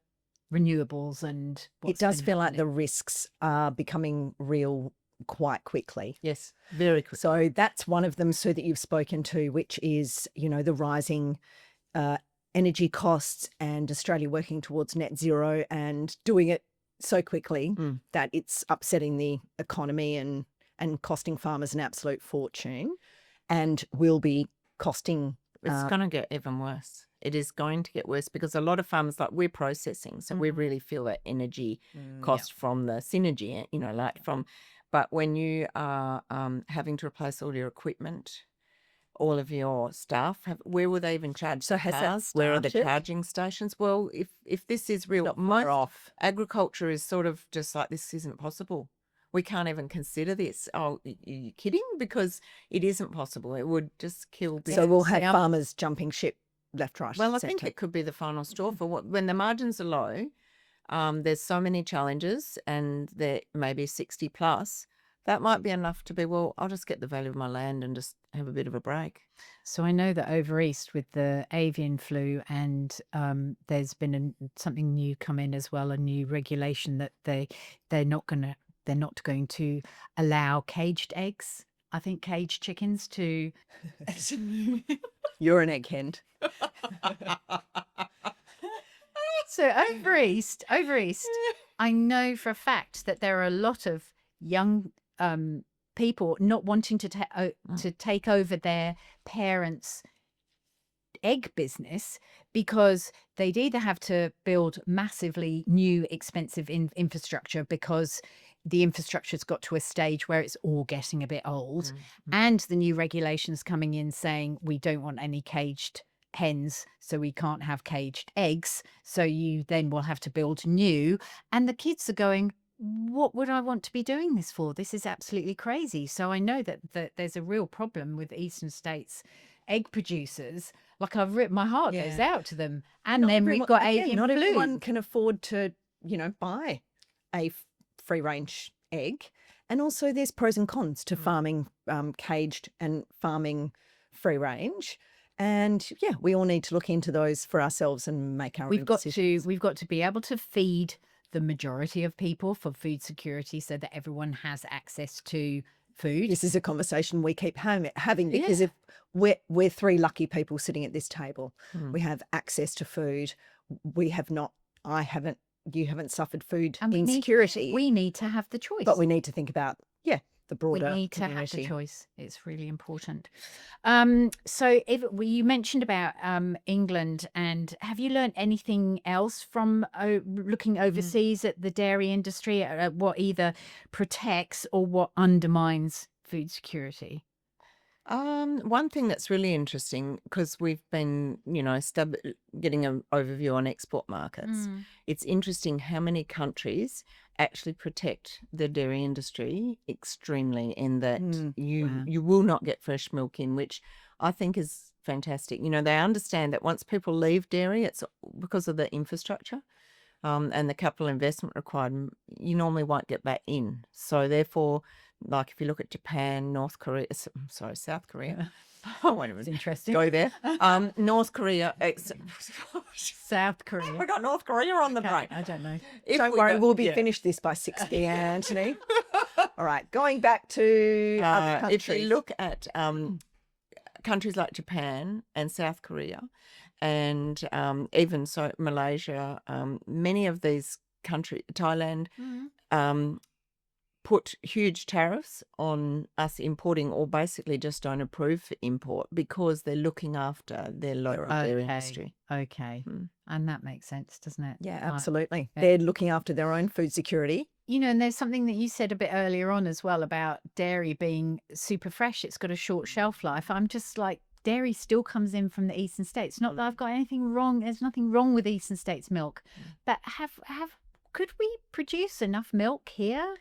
renewables and It what's does been feel like the happening. risks are becoming real quite quickly. Yes, very quick. So that's one of them, Sue, that you've spoken to, which is, the rising energy costs and Australia working towards net zero and doing it so quickly that it's upsetting the economy and costing farmers an absolute fortune, and will be costing. It's going to get even worse. It is going to get worse because a lot of farmers, like we're processing, so we really feel that energy cost from the synergy, but when you are having to replace all your equipment, all of your staff, where will they even charge? So has that cars? Where are the started? charging stations? Well, if this is real, Not most far off. agriculture is sort of just like, this isn't possible. We can't even consider this. Oh, are you kidding? Because it isn't possible. It would just kill business. So we'll have farmers jumping ship left, right, Well, I think centre. it could be the final straw for when the margins are low. There's so many challenges, and they're maybe 60 plus. That might be enough to be, well, I'll just get the value of my land and just have a bit of a break. So I know that over east with the avian flu, and there's been something new come in as well, a new regulation that they're not going to allow caged eggs. I think caged chickens to. You're an egghead. So over east, I know for a fact that there are a lot of young people not wanting to take over their parents' egg business, because they'd either have to build massively new expensive infrastructure, because the infrastructure's got to a stage where it's all getting a bit old, and the new regulations coming in saying we don't want any caged hens, so we can't have caged eggs, so you then will have to build new. And the kids are going, what would I want to be doing this for? This is absolutely crazy. So I know that there's a real problem with eastern states egg producers. Like my heart goes out to them. And Not then we've everyone- got again, avian not flu. everyone can afford to, buy a free range egg. And also there's pros and cons to farming caged and farming free range. And we all need to look into those for ourselves and make our own decisions. We've got to be able to feed the majority of people for food security, so that everyone has access to food. This is a conversation we keep having because if we're three lucky people sitting at this table, we have access to food. We have not. I haven't. You haven't suffered food And insecurity. we need to have the choice. But we need to think about the We broader need to have the community. choice. It's really important. So you mentioned about England, and have you learned anything else from looking overseas at the dairy industry, at what either protects or what undermines food security? One thing that's really interesting, because we've been, getting an overview on export markets. It's interesting how many countries actually protect the dairy industry extremely, in that Wow. you will not get fresh milk in, which I think is fantastic. They understand that once people leave dairy, it's because of the infrastructure. And the capital investment required, you normally won't get back in. So therefore, like if you look at Japan, North Korea, South Korea. Oh, wait a It's minute. interesting. Go there. North Korea. South I Korea. got North Korea on the brain. I don't know. If Don't we worry, go- we'll be yeah. finished this by 6 p.m., Anthony. All right, going back to other countries. If you look at countries like Japan and South Korea, and even so Malaysia, many of these countries, Thailand, put huge tariffs on us importing, or basically just don't approve for import, because they're looking after their local dairy industry. Okay. And that makes sense, doesn't it? Yeah, Like, absolutely. They're looking after their own food security. and there's something that you said a bit earlier on as well about dairy being super fresh. It's got a short shelf life. I'm just like, dairy still comes in from the eastern states. Not that I've got anything wrong. There's nothing wrong with eastern states milk, but could we produce enough milk here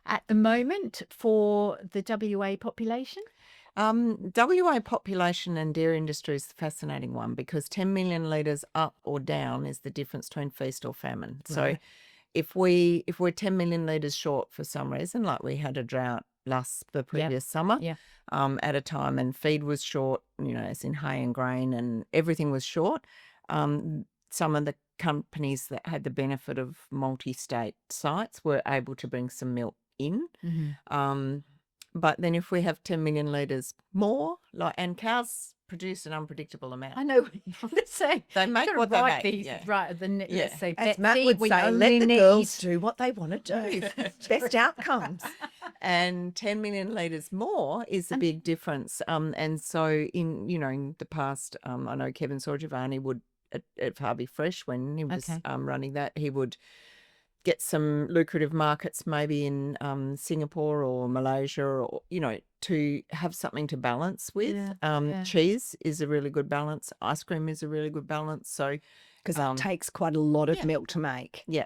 at the moment for the WA population? WA population and dairy industry is a fascinating one, because 10 million litres up or down is the difference between feast or famine. So if we're 10 million litres short for some reason, like we had a drought the previous summer at a time, and feed was short, as in hay and grain, and everything was short, some of the companies that had the benefit of multi-state sites were able to bring some milk in. But then if we have 10 million litres more, and cows produce an unpredictable amount. I know what you're going to say. They make Gotta what they write make. these Yeah. right at the let's say, As Betsy, Matt would we say, only let the girls need- do what they want to do. Best outcomes. And 10 million litres more is a big difference. And so in the past, I know Kevin Sorgivanni would, at Harvey Fresh, when he was running that, he would get some lucrative markets, maybe in Singapore or Malaysia, or to have something to balance with. Cheese is a really good balance. Ice cream is a really good balance. So Because it takes quite a lot of milk to make. yeah,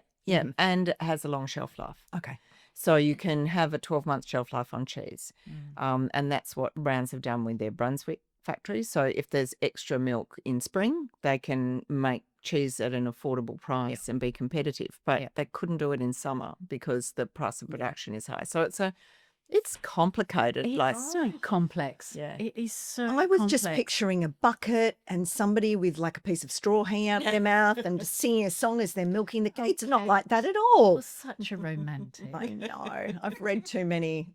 and it has a long shelf life. Okay. So you can have a 12-month shelf life on cheese. And that's what Browns have done with their Brunswick factory. So if there's extra milk in spring, they can make cheese at an affordable price and be competitive. But they couldn't do it in summer because the price of production is high. So it's complicated. It's so complex. Yeah. It is so I was just complex. picturing a bucket and somebody with like a piece of straw hanging out of their mouth and just singing a song as they're milking the gates. It's not like that at all. You're such a romantic. I know. I've read too many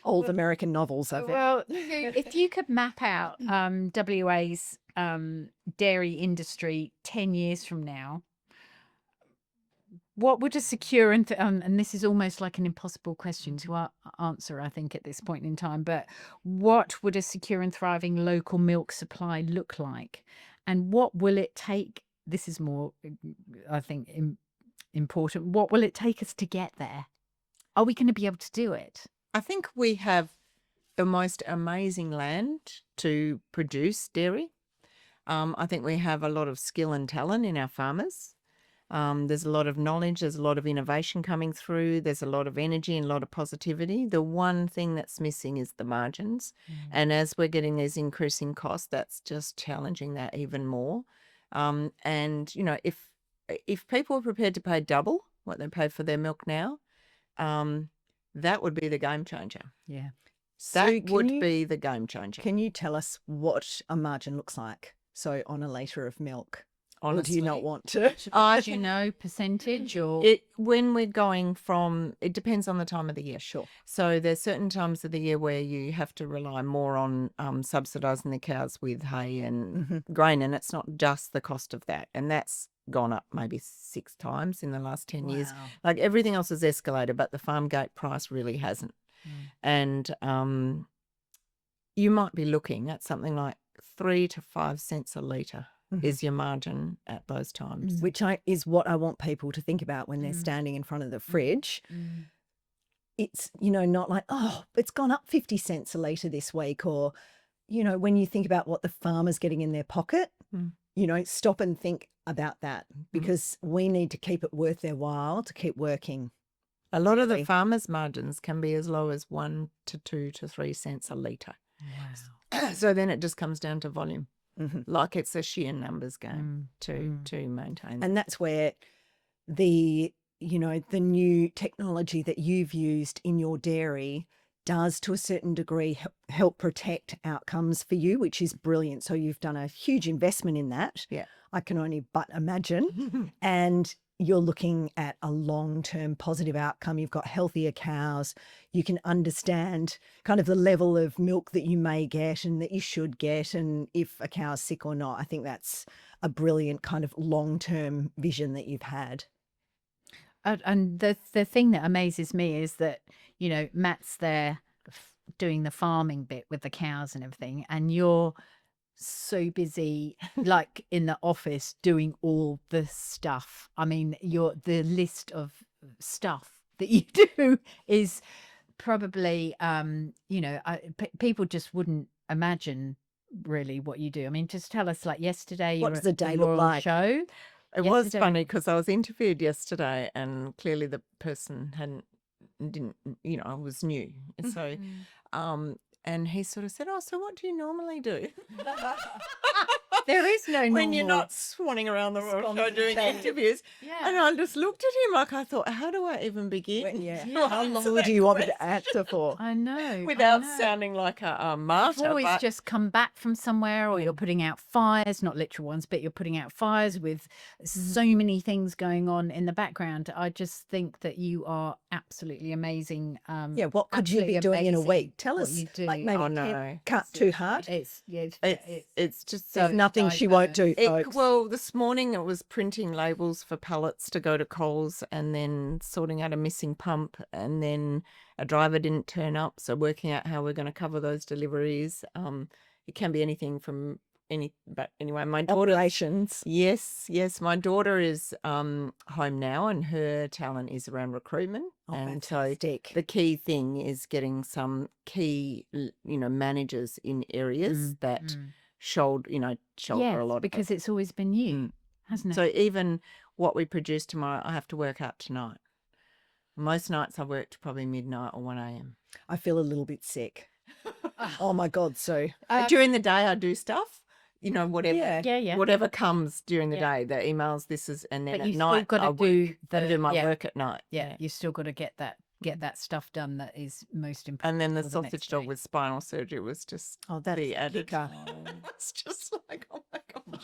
old American novels, I think. Well, if you could map out WA's dairy industry 10 years from now, what would a secure and this is almost like an impossible question to answer, I think, at this point in time, but what would a secure and thriving local milk supply look like? And what will it take? This is more, I think, important. What will it take us to get there? Are we going to be able to do it? I think we have the most amazing land to produce dairy. I think we have a lot of skill and talent in our farmers. There's a lot of knowledge. There's a lot of innovation coming through. There's a lot of energy and a lot of positivity. The one thing that's missing is the margins. And as we're getting these increasing costs, that's just challenging that even more. And, if people are prepared to pay double what they pay for their milk now, that would be the game changer. Yeah. That would be the game changer. Can you tell us what a margin looks like? So on a litre of milk. Honestly. Or do you not want to? Do you know percentage or? When we're going from, it depends on the time of the year. Sure. So there's certain times of the year where you have to rely more on subsidising the cows with hay and grain, and it's not just the cost of that. And that's gone up maybe 6 times in the last 10 years. Wow. Like everything else has escalated, but the farm gate price really hasn't. And you might be looking at something like 3 to 5 cents a litre is your margin at those times. Which is what I want people to think about when they're standing in front of the fridge. It's, not like, oh, it's gone up 50 cents a litre this week, or, when you think about what the farmer's getting in their pocket, stop and think about that, because we need to keep it worth their while to keep working. A lot of the farmers' margins can be as low as 1 to 2 to 3 cents a litre. Wow. So then it just comes down to volume. Like it's a sheer numbers game to maintain. And that's where the new technology that you've used in your dairy does, to a certain degree, help protect outcomes for you, which is brilliant. So you've done a huge investment in that. Yeah. I can only but imagine. And you're looking at a long-term positive outcome. You've got healthier cows. You can understand kind of the level of milk that you may get and that you should get, and if a cow's sick or not. I think that's a brilliant kind of long-term vision that you've had. And the thing that amazes me is that, Matt's there doing the farming bit with the cows and everything, and you're so busy like in the office doing all the stuff. I mean, the list of stuff that you do is probably people just wouldn't imagine really what you do. I mean, just tell us, like yesterday, What does the day look on like? show. It was Yesterday- funny because I was interviewed yesterday, and clearly the person I was new. And so, and he sort of said, "Oh, so what do you normally do?" There is no normal. When you're not swanning around the royal show doing Spontaneous. interviews. Yeah. And I just looked at him like I thought, how do I even begin? Yeah. Yeah. How long Answer do you want me that to answer for? I know. Without I know. sounding like a You've martyr. always but just come back from somewhere, or you're putting out fires, not literal ones, but you're putting out fires with so many things going on in the background. I just think that you are absolutely amazing. Yeah, what could you be absolutely doing in a amazing week? Tell what us, you do. like maybe Oh, 10 no. cut too hard. it's just There's nothing she won't do, folks. Well, this morning it was printing labels for pallets to go to Coles, and then sorting out a missing pump, and then a driver didn't turn up, so working out how we're going to cover those deliveries. It can be anything from but anyway, my daughter. Operations. Yes, my daughter is home now, and her talent is around recruitment. Oh, and fantastic. so the key thing is getting some key, managers in areas that shoulder a lot because of it. it's always been you, hasn't it? So even what we produce tomorrow, I have to work out tonight. Most nights I work to probably midnight or 1 a.m. I feel a little bit sick. Oh my God, Sue. During the day I do stuff, whatever. Yeah. Whatever comes during the day, the emails, and then But at you night still got I to do do my yeah, work at night. Yeah, you still got to get that stuff done that is most important. And then the for next sausage dog day. with spinal surgery was just Oh, that's the added. kicker. It's just like, oh my gosh.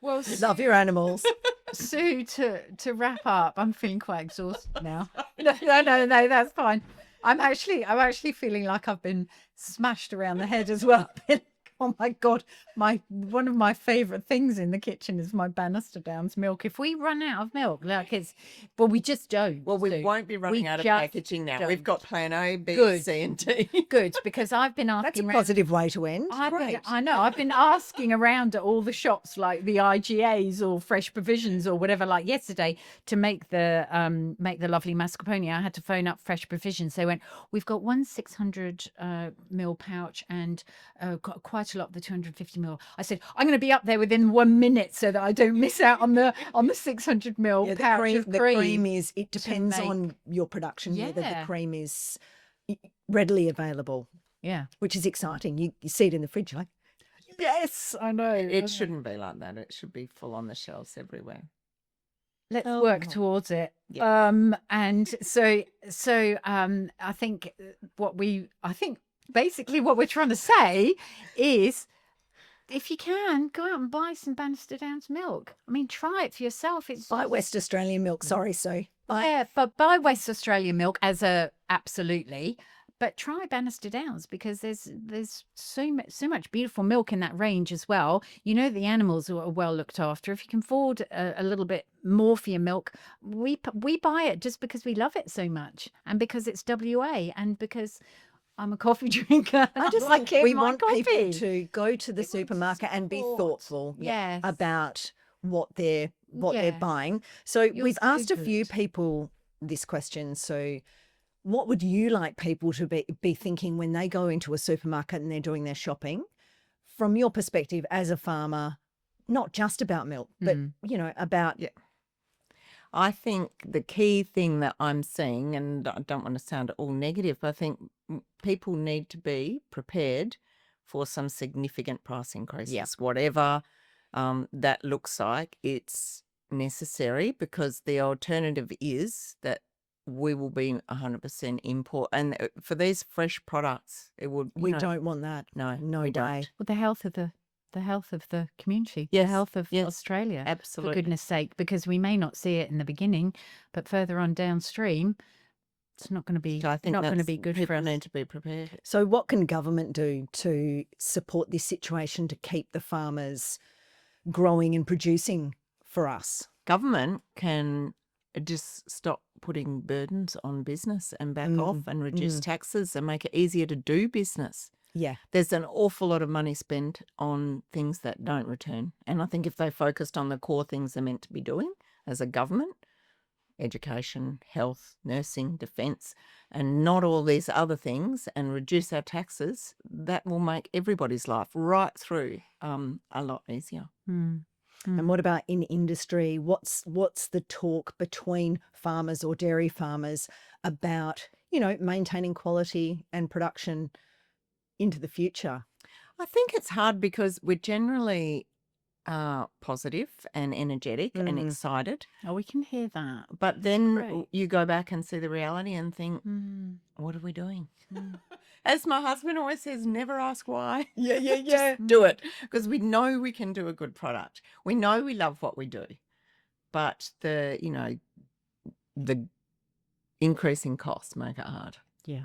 Well, Love your animals. Sue, to wrap up, I'm feeling quite exhausted now. No, that's fine. I'm actually feeling like I've been smashed around the head as well. Oh my God, one of my favourite things in the kitchen is my Bannister Downs milk. If we run out of milk, we just don't. Well, we Sue. won't be running out of just packaging now. don't. We've got plan A, B, Good. C, and D. Good, because I've been asking That's a around. positive way to end. I know. I've been asking around at all the shops, like the IGAs or Fresh Provisions or whatever. Like yesterday, to make the lovely mascarpone, I had to phone up Fresh Provisions. They went, "We've got one 600 ml pouch and got quite a lot of the 250 ml." I said, "I'm going to be up there within 1 minute so that I don't miss out on the 600 ml Yeah, pouch of the cream." cream is, it depends make- on your production, whether the Yeah. cream is readily available, Yeah. which is exciting. You see it in the fridge, you're like, yes, I know. It shouldn't be like that. It should be full on the shelves everywhere. Let's Oh, work no. towards it. Yeah. And so I think basically what we're trying to say is, if you can, go out and buy some Bannister Downs milk. I mean, try it for yourself. It's Buy West Australian milk. Sorry, Sue. Buy yeah, but buy West Australian milk absolutely. But try Bannister Downs, because there's so much beautiful milk in that range as well. You know, the animals are well looked after. If you can afford a little bit more for your milk, we buy it just because we love it so much, and because it's WA, and because I'm a coffee drinker. I just like think we my want coffee. people to go to the We want to supermarket and be support. thoughtful Yes. about what they're Yeah. buying. So You're we've so asked a few good. people this question. So what would you like people to be thinking when they go into a supermarket and they're doing their shopping, from your perspective as a farmer, not just about milk, but you know, about Yeah. I think the key thing that I'm seeing, and I don't want to sound all negative, I think people need to be prepared for some significant price increases, whatever that looks like. It's necessary, because the alternative is that we will be 100% import. And for these fresh products, it would, we don't want that. no, No we way. don't. Well, the health of the community, the Yes, health of yes, Australia, for absolutely. goodness sake, because we may not see it in the beginning, but further on downstream, it's not going to be So I think not going to that's, be good for people us. need to be prepared. So what can government do to support this situation to keep the farmers growing and producing for us? Government can just stop putting burdens on business and back off and reduce taxes and make it easier to do business. Yeah. There's an awful lot of money spent on things that don't return. And I think if they focused on the core things they're meant to be doing as a government, education, health, nursing, defence, and not all these other things, and reduce our taxes, that will make everybody's life right through a lot easier. And what about in industry? What's the talk between farmers or dairy farmers about, you know, maintaining quality and production into the future? I think it's hard because we're generally positive and energetic and excited. Oh, we can hear that. But then great. you go back and see the reality and think, what are we doing? As my husband always says, never ask why. Yeah. Just do it, because we know we can do a good product. We know we love what we do, but the increasing costs make it hard. Yeah.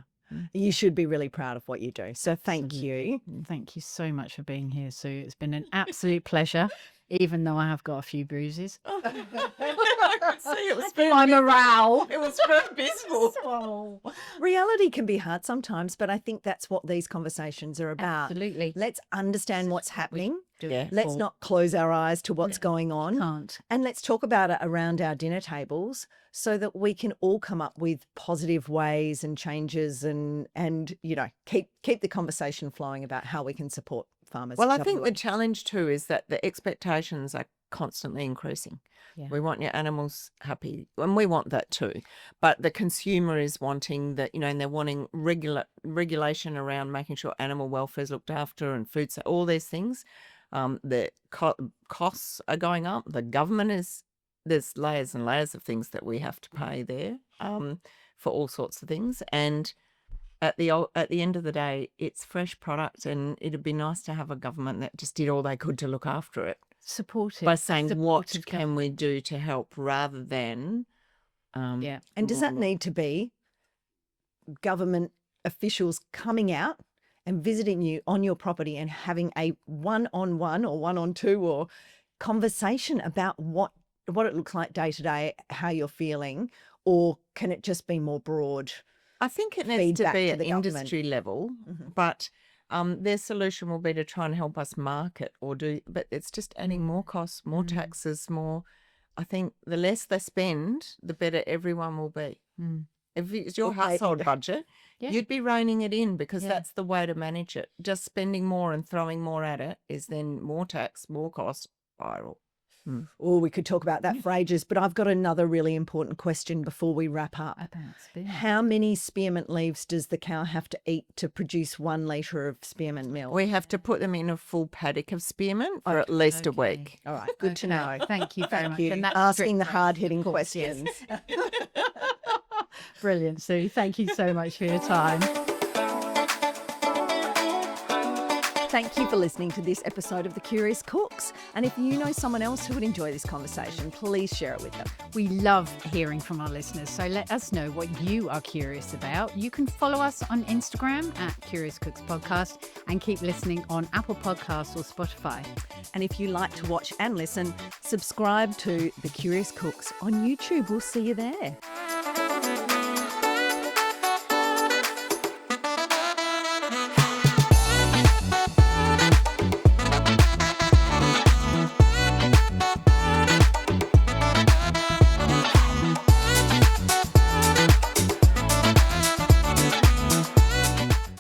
You should be really proud of what you do. So thank you. Thank you so much for being here, Sue. It's been an absolute pleasure, even though I have got a few bruises. See, it was My morale. It was very visible. Reality can be hard sometimes, but I think that's what these conversations are about. Absolutely. Let's understand what's happening. Yeah. Let's not close our eyes to what's going on. Can't. And let's talk about it around our dinner tables so that we can all come up with positive ways and changes and you know, keep the conversation flowing about how we can support farmers. Well, I think WA. the challenge too is that the expectations are constantly increasing. Yeah. We want your animals happy, and we want that too. But the consumer is wanting that, you know, and they're wanting regulation around making sure animal welfare is looked after and food, all these things. The costs are going up. The government there's layers and layers of things that we have to pay there for all sorts of things. And at the end of the day, it's fresh product, and it'd be nice to have a government that just did all they could to look after it Supportive. by saying what Supportive can we do to help, rather than Yeah. And does that need to be government officials coming out and visiting you on your property and having a one-on-one or one-on-two or conversation about what it looks like day to day, how you're feeling, or can it just be more broad? I think it needs to feedback be to at the government? industry level, but their solution will be to try and help us market but it's just adding more costs, more taxes, more. I think the less they spend, the better everyone will be. If it's your Okay. household budget, Yeah. you'd be reining it in, because Yeah. that's the way to manage it. Just spending more and throwing more at it is then more tax, more cost, viral. Oh, we could talk about that for ages, but I've got another really important question before we wrap up. About spearmint. How many spearmint leaves does the cow have to eat to produce 1 litre of spearmint milk? We have to put them in a full paddock of spearmint for at least a Okay. week. All right, good to Okay. know. Thank you very Thank much. you. And that's Asking the strict, hard-hitting of course, yes. questions. Brilliant, Sue. Thank you so much for your time. Thank you for listening to this episode of The Curious Cooks. And if you know someone else who would enjoy this conversation, please share it with them. We love hearing from our listeners, so let us know what you are curious about. You can follow us on Instagram at Curious Cooks Podcast and keep listening on Apple Podcasts or Spotify. And if you like to watch and listen, subscribe to The Curious Cooks on YouTube. We'll see you there.